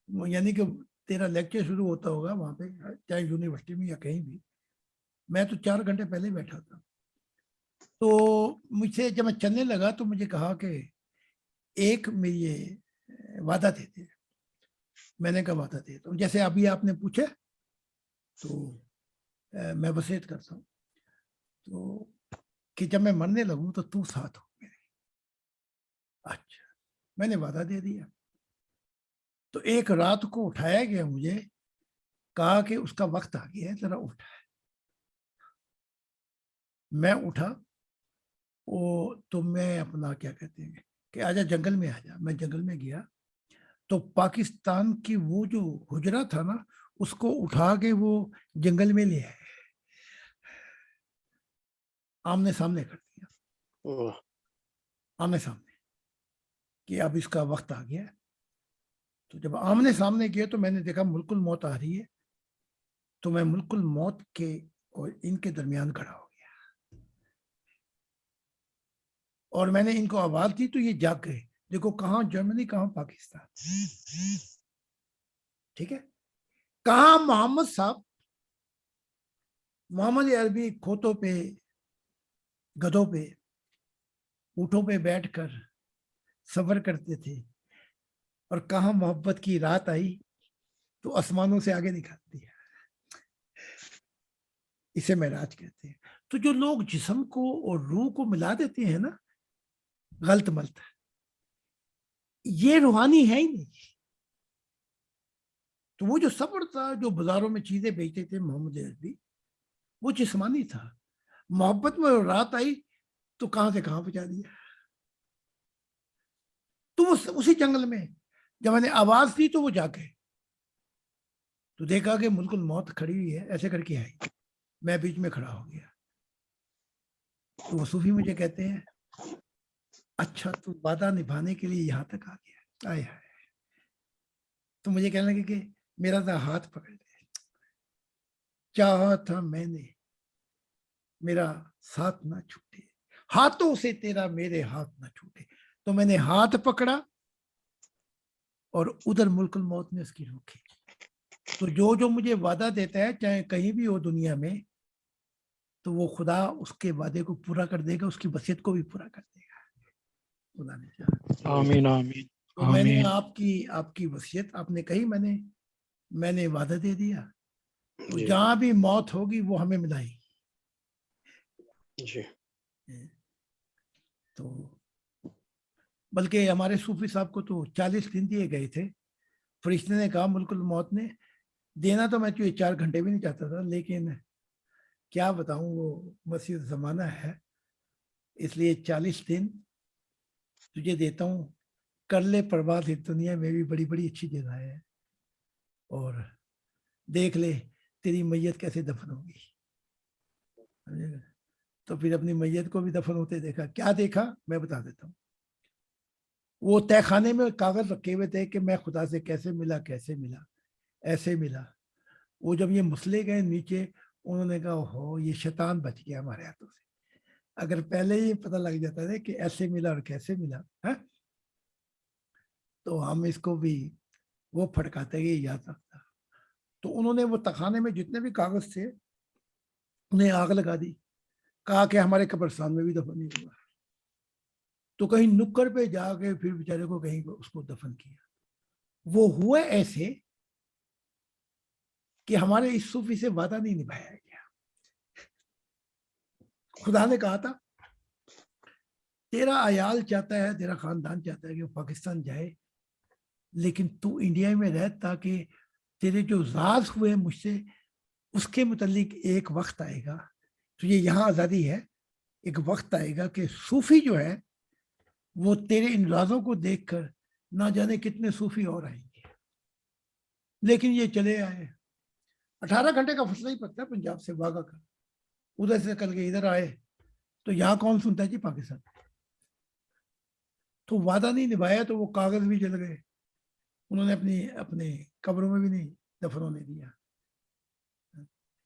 ہوں, یعنی کہ تیرا لیکچر شروع ہوتا ہوگا وہاں پہ چاہے یونیورسٹی میں یا کہیں بھی, میں تو 4 گھنٹے پہلے بیٹھا تھا. تو مجھ سے جب میں چلنے لگا تو مجھے کہا کہ ایک میری وعدہ دیتے. میں نے کہا وعدہ دیتا ہوں, جیسے ابھی آپ نے پوچھا تو میں وصیت کرتا ہوں تو کہ جب میں مرنے لگوں تو ساتھ ہو میرے. اچھا میں نے وعدہ دے دیا. تو ایک رات کو اٹھایا گیا مجھے کہا کہ اس کا وقت آ گیا ہے, ذرا اٹھا. میں اٹھا, وہ تو میں اپنا کیا کہتے ہیں کہ آجا جنگل میں آجا. میں جنگل میں گیا تو پاکستان کی وہ جو حجرہ تھا نا, اس کو اٹھا کے وہ جنگل میں لے آئے, آمنے سامنے کر دیا, واہ، آمنے سامنے, کہ اب اس کا وقت آ گیا. تو جب آمنے سامنے کیا تو میں نے دیکھا ملک الموت آ رہی ہے, تو میں ملک الموت کے اور ان کے درمیان کھڑا ہو گیا, اور میں نے ان کو آواز دی تو یہ جاگ گئے. دیکھو کہاں جرمنی, کہاں پاکستان, ٹھیک ہے. کہاں محمد صاحب, محمد عربی کھوتوں پہ, گدھوں پہ, اونٹوں پہ بیٹھ کر سفر کرتے تھے, اور کہاں محبت کی رات آئی تو آسمانوں سے آگے نکال دیا. اسے معراج کہتے ہیں. تو جو لوگ جسم کو اور روح کو ملا دیتے ہیں نا غلط ملط, یہ روحانی ہے ہی نہیں. تو وہ جو صبر تھا, جو بازاروں میں چیزیں بیچتے تھے محمد عربی, وہ جسمانی تھا. محبت میں رات آئی تو کہاں سے کہاں پہنچا دیا. تو وہ اسی جنگل میں جب میں نے آواز دی تو وہ جا گئے, تو دیکھا کہ ملک الموت کھڑی ہوئی ہے, ایسے کر کے آئی. میں بیچ میں کھڑا ہو گیا. تو وہ صوفی مجھے کہتے ہیں اچھا تو وعدہ نبھانے کے لیے یہاں تک آ گیا. آئے ہائے. تو مجھے کہنے لگے کہ میرا تو ہاتھ پکڑ لے, چاہا تھا میں نے میرا ساتھ نہ چھوٹے, ہاتھوں سے تیرا میرے ہاتھ نہ چھوٹے. تو میں نے ہاتھ پکڑا اور ادھر ملک الموت نے اس کی روح کھینچی. تو جو مجھے وعدہ دیتا ہے چاہے کہیں بھی ہو دنیا میں, تو وہ خدا اس کے وعدے کو پورا کر دے گا, اس کی وصیت کو بھی پورا کر دے گا. خدا نے چاہا. آمین آمین تو میں نے آمین. آپ کی وصیت آپ نے کہی, میں نے وعدہ دے دیا. تو جی جہاں بھی موت ہوگی وہ ہمیں ملائے گی. جی تو بلکہ ہمارے صوفی صاحب کو تو 40 دن دیے گئے تھے. فرشتے نے کہا ملک الموت نے, دینا تو میں 4 گھنٹے بھی نہیں چاہتا تھا, لیکن کیا بتاؤں وہ مسیح زمانہ ہے, اس لیے 40 دن تجھے دیتا ہوں, کر لے پرواز اس دنیا میں بھی بڑی بڑی اچھی جگہ ہے, اور دیکھ لے تیری میت کیسے دفن ہوگی. تو پھر اپنی میت کو بھی دفن ہوتے دیکھا. کیا دیکھا میں بتا دیتا ہوں. وہ تہ خانے میں کاغذ رکھے ہوئے تھے کہ میں خدا سے کیسے ملا, ایسے ملا. وہ جب یہ مسلے گئے نیچے, انہوں نے کہا ہو یہ شیطان بچ گیا ہمارے ہاتھوں سے. اگر پہلے ہی پتہ لگ جاتا تھا کہ ایسے ملا اور کیسے ملا تو ہم اس کو بھی وہ پھڑکاتے گئے یاد رکھتا. تو انہوں نے وہ تخانے میں جتنے بھی کاغذ تھے انہیں آگ لگا دی, کہا کہ ہمارے قبرستان میں بھی دفن نہیں ہوا. تو کہیں نکڑ پہ جا کے پھر بیچارے کو کہیں اس کو دفن کیا. وہ ہوئے ایسے کہ ہمارے اس صوفی سے وعدہ نہیں نبھایا گیا. خدا نے کہا تھا تیرا عیال چاہتا ہے, تیرا خاندان چاہتا ہے کہ وہ پاکستان جائے, لیکن تو انڈیا میں رہ تاکہ تیرے جو راز ہوئے مجھ سے اس کے متعلق ایک وقت آئے گا. تو یہ یہاں آزادی ہے, ایک وقت آئے گا کہ صوفی جو ہے وہ تیرے ان رازوں کو دیکھ کر نہ جانے کتنے صوفی اور آئیں گے. لیکن یہ چلے آئے, 18 گھنٹے کا فاصلہ ہی پڑتا ہے پنجاب سے واگا کا. ادھر سے کل کے ادھر آئے تو یہاں کون سنتا ہے جی پاکستان. تو وعدہ نہیں نبھایا تو وہ کاغذ بھی جل گئے. انہوں نے اپنے قبروں میں بھی نہیں دفن ہونے دیا.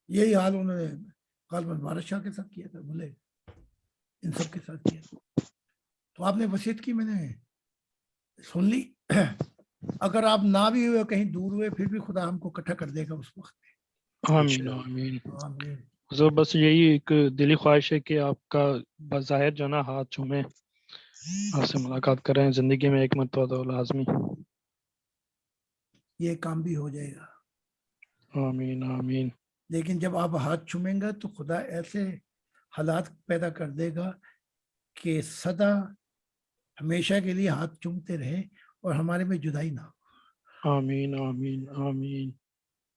یہی حال انہوں نے غالباً وارث شاہ کے ساتھ کیا تھا, بھولے ان سب کے ساتھ کیا تھا. تو آپ نے وصیت کی, میں نے سن لی. اگر آپ نہ بھی ہوئے, کہیں دور ہوئے, پھر بھی خدا ہم کو اکٹھا کر دے گا اس وقت میں. آمین آمین. آمین. حضور بس یہی ایک دلی خواہش ہے کہ آپ کا بظاہر جو نا ہاتھ چومیں, آپ سے ملاقات کریں, زندگی میں ایک مرتبہ تو لازمی. یہ کام بھی ہو جائے گا. آمین آمین. لیکن جب آپ ہاتھ چومیں گا تو خدا ایسے حالات پیدا کر دے گا کہ سدا ہمیشہ کے لیے ہاتھ چومتے رہیں اور ہمارے میں جدائی نہ ہو. آمین آمین آمین.